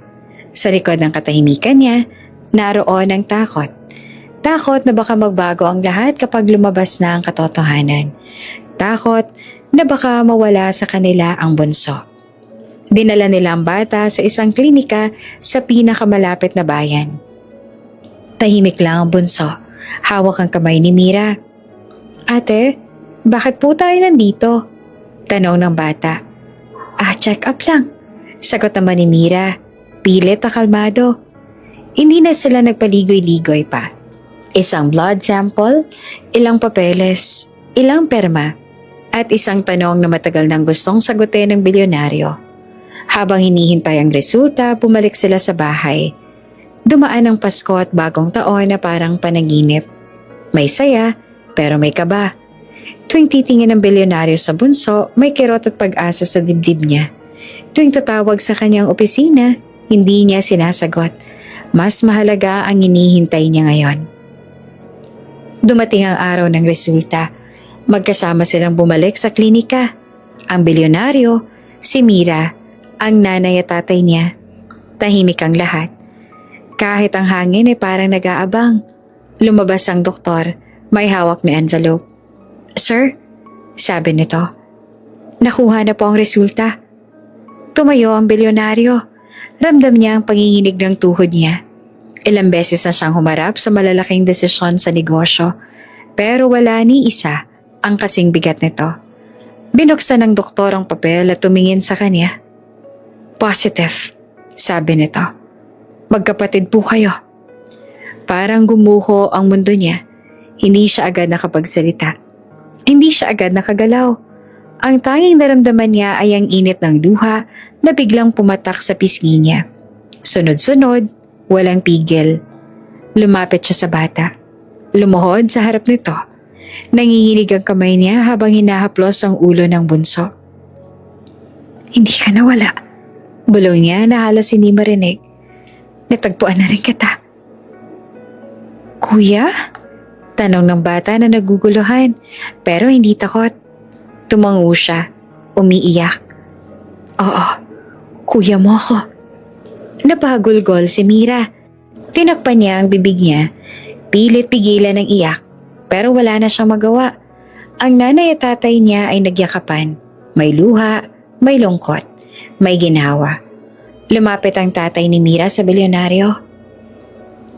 Sa likod ng katahimikan niya, naroon ang takot. Takot na baka magbago ang lahat kapag lumabas na ang katotohanan. Takot na baka mawala sa kanila ang bunso. Dinala nila ang bata sa isang klinika sa pinakamalapit na bayan. Tahimik lang ang bunso. Hawak ang kamay ni Mira. Ate, bakit po tayo nandito? Tanong ng bata. Check up lang. Sagot naman ni Mira. Pilit na kalmado. Hindi na sila nagpaligoy-ligoy pa. Isang blood sample, ilang papeles, ilang perma, at isang tanong na matagal nang gustong sagutin ng bilyonaryo. Habang hinihintay ang resulta, bumalik sila sa bahay. Dumaan ang Pasko at bagong taon na parang panaginip. May saya, pero may kaba. Tuwing titingin ng bilyonaryo sa bunso, may kirot at pag-asa sa dibdib niya. Tuwing tatawag sa kanyang opisina, hindi niya sinasagot. Mas mahalaga ang hinihintay niya ngayon. Dumating ang araw ng resulta. Magkasama silang bumalik sa klinika. Ang bilyonaryo, si Mira, ang nanay at tatay niya. Tahimik ang lahat. Kahit ang hangin ay parang nag-aabang. Lumabas ang doktor, may hawak na envelope. Sir, sabi nito, nakuha na po ang resulta. Tumayo ang bilyonaryo. Ramdam niya ang panginginig ng tuhod niya. Ilang beses na siyang humarap sa malalaking desisyon sa negosyo. Pero wala ni isa ang kasing bigat nito. Binuksan ng doktor ang papel at tumingin sa kanya. Positive, sabi nito. Magkapatid po kayo. Parang gumuho ang mundo niya. Hindi siya agad nakapagsalita. Hindi siya agad nakagalaw. Ang tanging naramdaman niya ay ang init ng luha na biglang pumatak sa pisngi niya. Sunod-sunod, walang pigil. Lumapit siya sa bata. Lumuhod sa harap nito. Nanginginig ang kamay niya habang hinahaplos ang ulo ng bunso. Hindi ka nawala. Bulong niya na halos hindi marinig. Natagpuan na rin kita. Kuya? Tanong ng bata na naguguluhan pero hindi takot. Tumango siya, umiiyak. Oo, kuya mo ako. Napagulgol si Mira. Tinakpan niya ang bibig niya, pilit pigilan ng iyak pero wala na siyang magawa. Ang nanay at tatay niya ay nagyakapan. May luha, may lungkot, may ginawa. Lumapit ang tatay ni Mira sa bilyonaryo.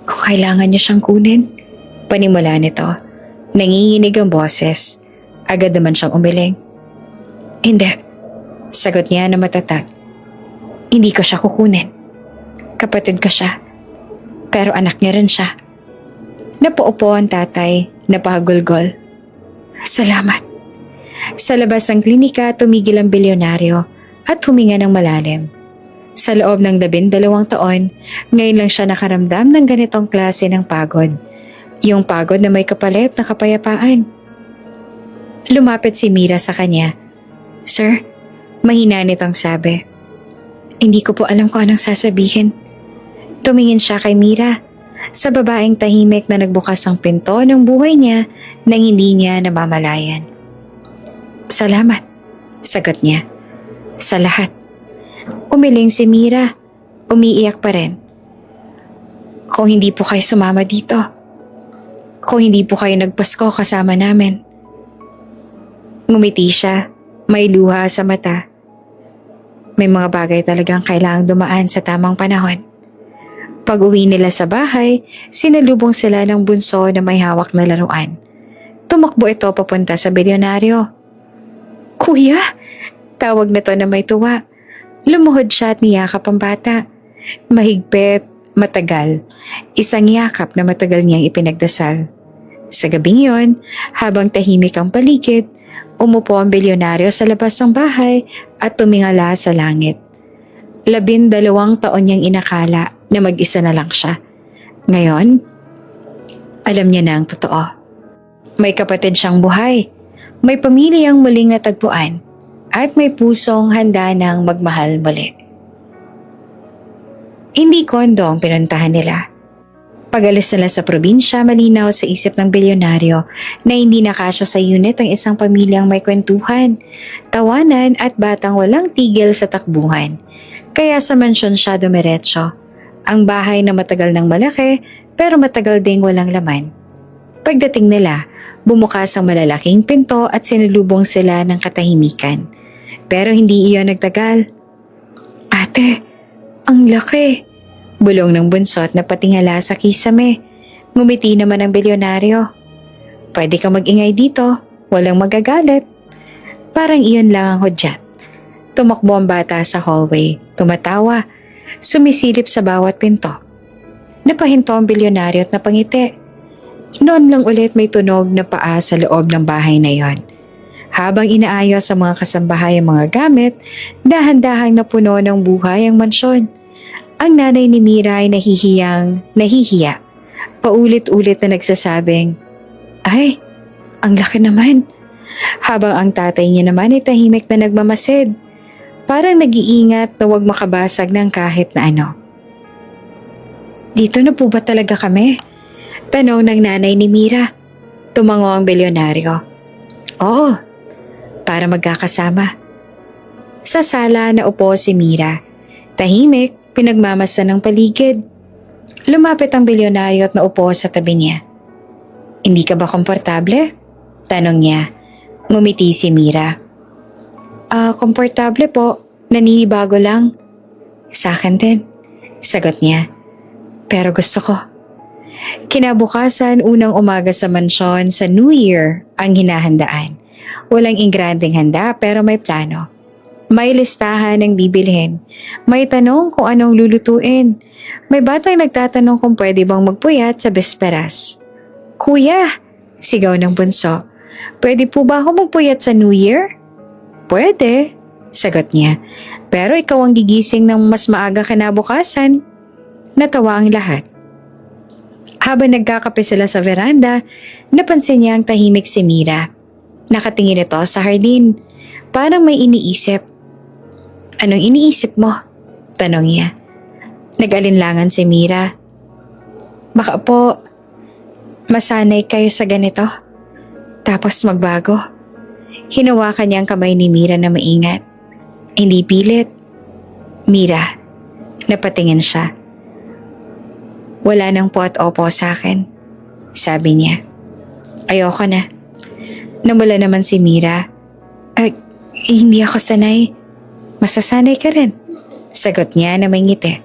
Kung kailangan niya siyang kunin, panimula nito. Nanginginig ang boses. Agad naman siyang umiling. Hindi, sagot niya na matatag. Hindi ko siya kukunin. Kapatid ko siya. Pero anak niya rin siya. Napaupo ang tatay, napagulgol. Salamat. Sa labas ng klinika, tumigil ang bilyonaryo at huminga ng malalim. Sa loob ng 12 taon, ngayon lang siya nakaramdam ng ganitong klase ng pagod. Yung pagod na may kapalit na kapayapaan. Lumapit si Mira sa kanya. Sir, mahina nitong sabi. Hindi ko po alam kung anong sasabihin. Tumingin siya kay Mira, sa babaeng tahimik na nagbukas ang pinto ng buhay niya nang hindi niya namamalayan. Salamat, sagot niya. Sa lahat. Umiling si Mira, umiiyak pa rin. Kung hindi po kayo sumama dito, kung hindi po kayo nagpasko kasama namin. Ngumiti siya, may luha sa mata. May mga bagay talagang kailangang dumaan sa tamang panahon. Pag-uwi nila sa bahay, sinalubong sila ng bunso na may hawak na laruan. Tumakbo ito papunta sa bilyonaryo. Kuya! Tawag na to na may tuwa. Lumuhod siya at niyakap ang bata. Mahigpit, matagal. Isang yakap na matagal niyang ipinagdasal. Sa gabing yon, habang tahimik ang paligid, umupo ang bilyonaryo sa labas ng bahay at tumingala sa langit. 12 taon niyang inakala na mag-isa na lang siya. Ngayon, alam niya na ang totoo. May kapatid siyang buhay, may pamilyang muling natagpuan, at may pusong handa ng magmahal muli. Hindi kondo ang pinuntahan nila. Pag-alis nila sa probinsya, malinaw sa isip ng bilyonaryo na hindi nakasya sa unit ang isang pamilyang may kwentuhan, tawanan at batang walang tigil sa takbuhan. Kaya sa mansyon siya dumiretso. Ang bahay na matagal ng malaki pero matagal ding walang laman. Pagdating nila, bumukas ang malalaking pinto at sinulubong sila ng katahimikan. Pero hindi iyon nagtagal. Ate, ang laki! Bulong ng bunso at napatingala sa kisame. Ngumiti naman ang bilyonaryo. Pwede ka mag-ingay dito, walang magagalit. Parang iyon lang ang hudyat. Tumakbo ang bata sa hallway, tumatawa, sumisilip sa bawat pinto. Napahinto ang bilyonaryo at napangiti. Noon lang ulit may tunog na paa sa loob ng bahay na yon. Habang inaayos sa mga kasambahay ang mga gamit, dahan-dahang napuno ng buhay ang mansyon. Ang nanay ni Mira ay nahihiya. Paulit-ulit na nagsasabing, ay, ang laki naman. Habang ang tatay niya naman ay tahimik na nagmamasid. Parang nag-iingat na huwag makabasag ng kahit na ano. Dito na po ba talaga kami? Tanong ng nanay ni Mira. Tumango ang bilyonaryo. Oo, para magkakasama. Sa sala na upo si Mira. Tahimik, pinagmamasdan ng paligid. Lumapit ang bilyonaryo at naupo sa tabi niya. Hindi ka ba komportable? Tanong niya. Ngumiti si Mira. Komportable po. Naninibago lang. Sa akin din. Sagot niya. Pero gusto ko. Kinabukasan, unang umaga sa mansyon sa New Year ang hinahandaan. Walang ingranding handa pero may plano. May listahan ng bibilhin. May tanong kung anong lulutuin. May batang nagtatanong kung pwede bang magpuyat sa bisperas. Kuya, sigaw ng bunso, pwede po ba ako magpuyat sa New Year? Pwede, sagot niya. Pero ikaw ang gigising ng mas maaga kinabukasan. Natawa ang lahat. Habang nagkakape sila sa veranda, napansin niya ang tahimik si Mira. Nakatingin ito sa hardin. Parang may iniisip. Anong iniisip mo? Tanong niya. Nag-alinlangan si Mira. Baka po, masanay kayo sa ganito. Tapos magbago. Hinawakan niya ang kamay ni Mira na maingat. Hindi pilit. Mira, napatingin siya. Wala nang po at opo sa akin, sabi niya. Ayoko na. Namula naman si Mira. Hindi ako sanay. Masasanay ka rin, sagot niya na may ngiti.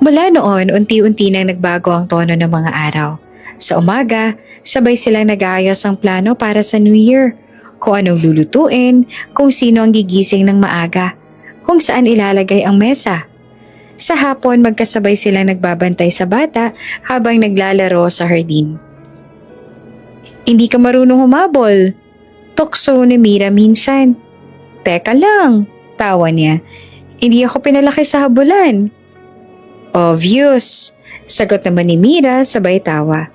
Mula noon, unti-unti nang nagbago ang tono ng mga araw. Sa umaga, sabay silang nag-aayos ng plano para sa New Year. Kung anong lulutuin, kung sino ang gigising ng maaga, kung saan ilalagay ang mesa. Sa hapon, magkasabay silang nagbabantay sa bata habang naglalaro sa hardin. Hindi ka marunong humabol, tukso ni Mira minsan. Teka lang, tawa niya. Hindi ako pinalaki sa habulan. Obvious, sagot naman ni Mira sabay tawa.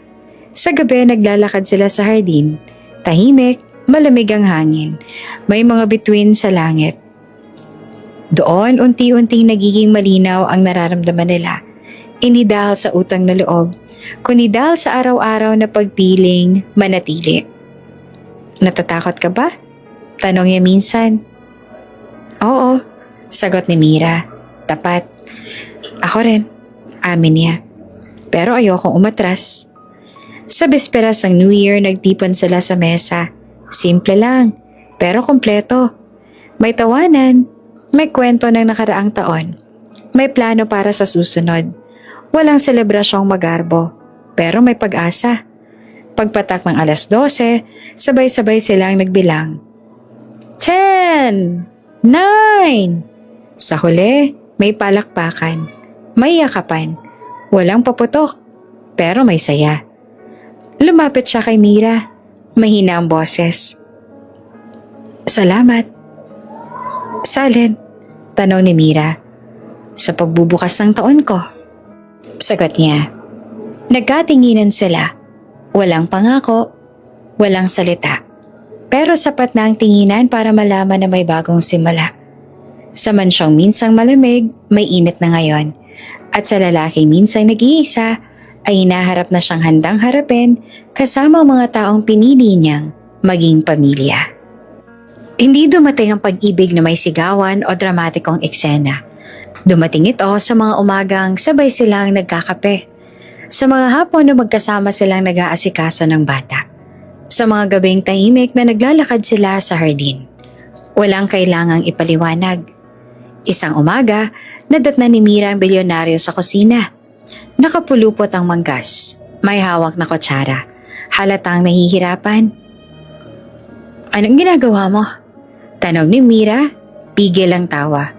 Sa gabi, naglalakad sila sa hardin. Tahimik, malamig ang hangin. May mga bituin sa langit. Doon, unti-unting nagiging malinaw ang nararamdaman nila. Hindi dahil sa utang na loob, kundi dahil sa araw-araw na pagpiling manatili. Natatakot ka ba? Tanong niya minsan. Oo, sagot ni Mira. Tapat. Ako rin, amin niya. Pero ayokong umatras. Sa bisperas ng New Year, nagtipon sila sa mesa. Simple lang, pero kompleto. May tawanan, may kwento ng nakaraang taon. May plano para sa susunod. Walang selebrasyong magarbo, pero may pag-asa. Pagpatak ng 12:00, sabay-sabay silang nagbilang. 10, 9. Sa huli, may palakpakan, may yakapan, walang paputok, pero may saya. Lumapit siya kay Mira, mahina ang boses. Salamat. Salin, tanong ni Mira. Sa pagbubukas ng taon ko. Sagot niya. Nagkatinginan sila. Walang pangako, walang salita. Pero sapat na ang tinginan para malaman na may bagong simula. Sa mansyong minsang malamig, may init na ngayon. At sa lalaki minsang nag-iisa, ay hinaharap na siyang handang harapin kasama ang mga taong pinili niyang maging pamilya. Hindi dumating ang pag-ibig na may sigawan o dramatikong eksena. Dumating ito sa mga umagang sabay silang nagkakape. Sa mga hapon na magkasama silang nag-aasikaso ng bata. Sa mga gabing tahimik na naglalakad sila sa hardin. Walang kailangang ipaliwanag. Isang umaga, nadatnan ni Mira ang bilyonaryo sa kusina. Nakapulupot ang manggas. May hawak na kutsara. Halatang nahihirapan. Anong ginagawa mo? Tanong ni Mira, pigil ang tawa.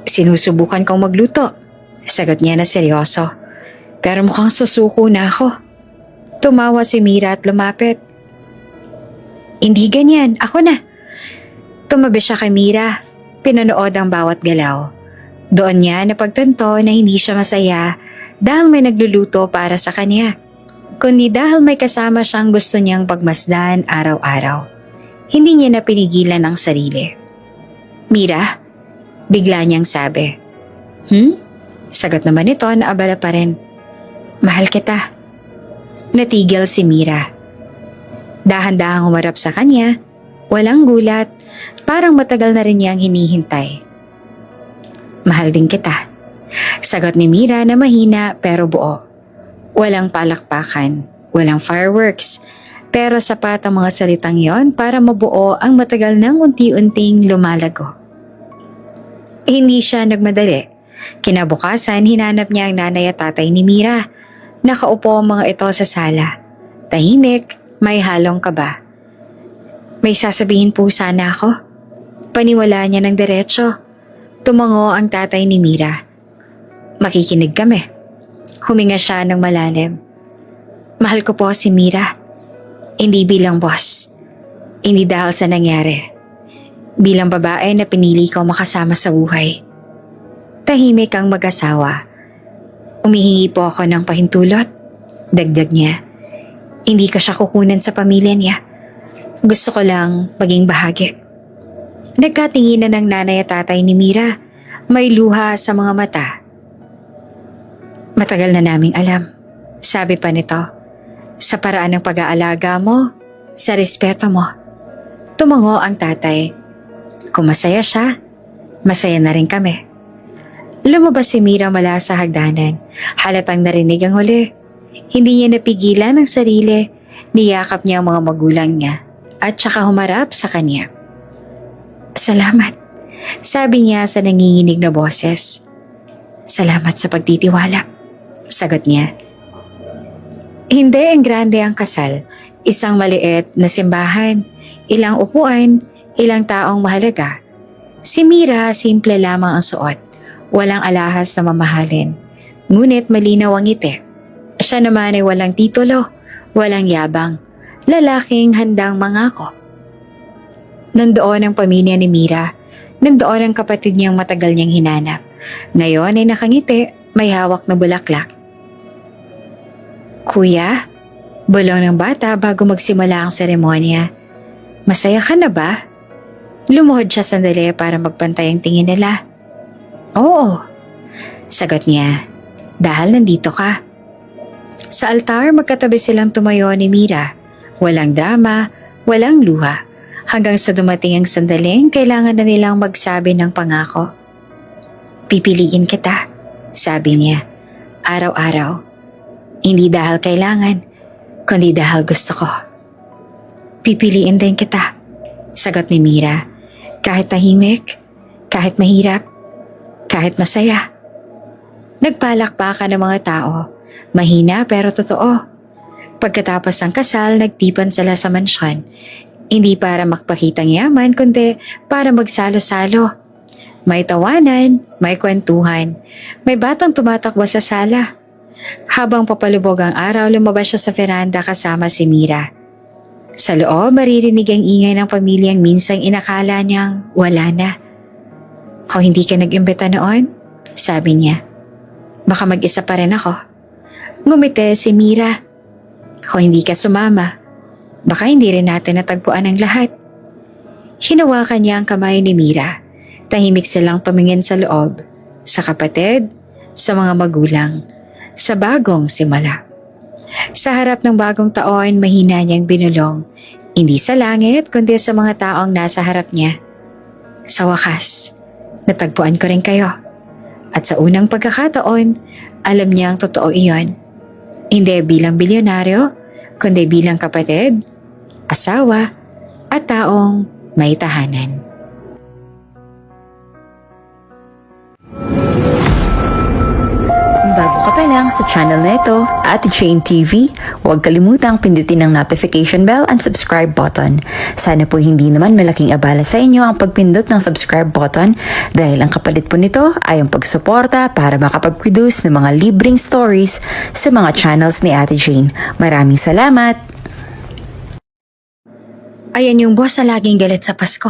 Sinusubukan kong magluto. Sagot niya na seryoso. Pero mukhang susuko na ako. Tumawa si Mira at lumapit. Hindi ganyan, ako na. Tumabi siya kay Mira. Pinanood ang bawat galaw. Doon niya napagtanto na hindi siya masaya dahil may nagluluto para sa kanya. Kundi dahil may kasama siyang gusto niyang pagmasdan araw-araw. Hindi niya na pinigilan ang sarili. Mira, bigla niyang sabi. Sagot naman ito na abala pa rin. Mahal kita. Natigil si Mira. Dahan-dahang humarap sa kanya, walang gulat, parang matagal na rin niyang hinihintay. Mahal din kita. Sagot ni Mira na mahina pero buo. Walang palakpakan, walang fireworks, pero sapat ang mga salitang yon para mabuo ang matagal nang unti-unting lumalago. Hindi siya nagmadali. Kinabukasan, hinanap niya ang nanay at tatay ni Mira. Nakaupo ang mga ito sa sala. Tahimik, may halong kaba. May sasabihin po sana ako. Paniwala niya ng diretso. Tumango ang tatay ni Mira. Makikinig kami. Huminga siya ng malalim. Mahal ko po si Mira. Hindi bilang boss. Hindi dahil sa nangyari. Bilang babae na pinili ko makasama sa buhay. Tahimik ang mag-asawa. Umihingi po ako ng pahintulot. Dagdag niya. Hindi ko siya kukunan sa pamilya niya. Gusto ko lang maging bahagi. Nagkatinginan ng nanay at tatay ni Mira. May luha sa mga mata. Matagal na naming alam. Sabi pa nito. Sa paraan ng pag-aalaga mo, sa respeto mo. Tumango ang tatay. Kung masaya siya, masaya na rin kami. Lumabas si Mira mula sa hagdanan. Halatang narinig ang huli. Hindi niya napigilan ang sarili. Niyakap niya ang mga magulang niya at saka humarap sa kanya. Salamat, sabi niya sa nanginginig na boses. Salamat sa pagtitiwala, sagot niya. Hindi ang grande ang kasal. Isang maliit na simbahan, ilang upuan, ilang taong mahalaga. Si Mira simple lamang ang suot. Walang alahas na mamahalin. Ngunit malinaw ang ngiti. Siya naman ay walang titulo, walang yabang. Lalaking handang mangako. Nandoon ang pamilya ni Mira. Nandoon ang kapatid niyang matagal niyang hinanap. Ngayon ay nakangiti, may hawak na bulaklak. Kuya, bulong ng bata bago magsimula ang seremonya. Masaya ka na ba? Lumuhod siya sandali para magpantay ang tingin nila. Oo, sagot niya, dahil nandito ka. Sa altar, magkatabi silang tumayo ni Mira. Walang drama, walang luha. Hanggang sa dumating ang sandaling, kailangan na nilang magsabi ng pangako. Pipiliin kita, sabi niya, araw-araw. Hindi dahil kailangan, kundi dahil gusto ko. Pipiliin din kita, sagot ni Mira. Kahit tahimik, kahit mahirap, kahit masaya. Nagpalakpakan ng mga tao. Mahina pero totoo. Pagkatapos ng kasal, nagtipan sila sa mansyon. Hindi para makpakitang yaman, kundi para magsalo-salo. May tawanan, may kwentuhan. May batang tumatakbo sa sala. Habang papalubog ang araw, lumabas siya sa veranda kasama si Mira. Sa loob, maririnig ang ingay ng pamilyang minsang inakala niyang wala na. Kung hindi ka nag-imbita noon, sabi niya, baka mag-isa pa rin ako. Ngumiti si Mira. Kung hindi ka sumama, baka hindi rin natin natagpuan ang lahat. Hinawakan niya ang kamay ni Mira. Tahimik silang tumingin sa loob, sa kapatid, sa mga magulang, sa bagong simula. Sa harap ng bagong taon, mahina niyang binulong, hindi sa langit kundi sa mga taong nasa harap niya. Sa wakas, natagpuan ko rin kayo. At sa unang pagkakataon, alam niya ang totoo iyon. Hindi bilang bilyonaryo, kundi bilang kapatid, asawa, at taong may tahanan. Bago ka pa lang sa channel na ito, Ate Jane TV, huwag kalimutang pindutin ang notification bell and subscribe button. Sana po hindi naman malaking abala sa inyo ang pagpindot ng subscribe button dahil ang kapalit po nito ay ang pagsuporta para makapag-produce ng mga libreng stories sa mga channels ni Ate Jane. Maraming salamat! Ayan yung boss na laging galit sa Pasko.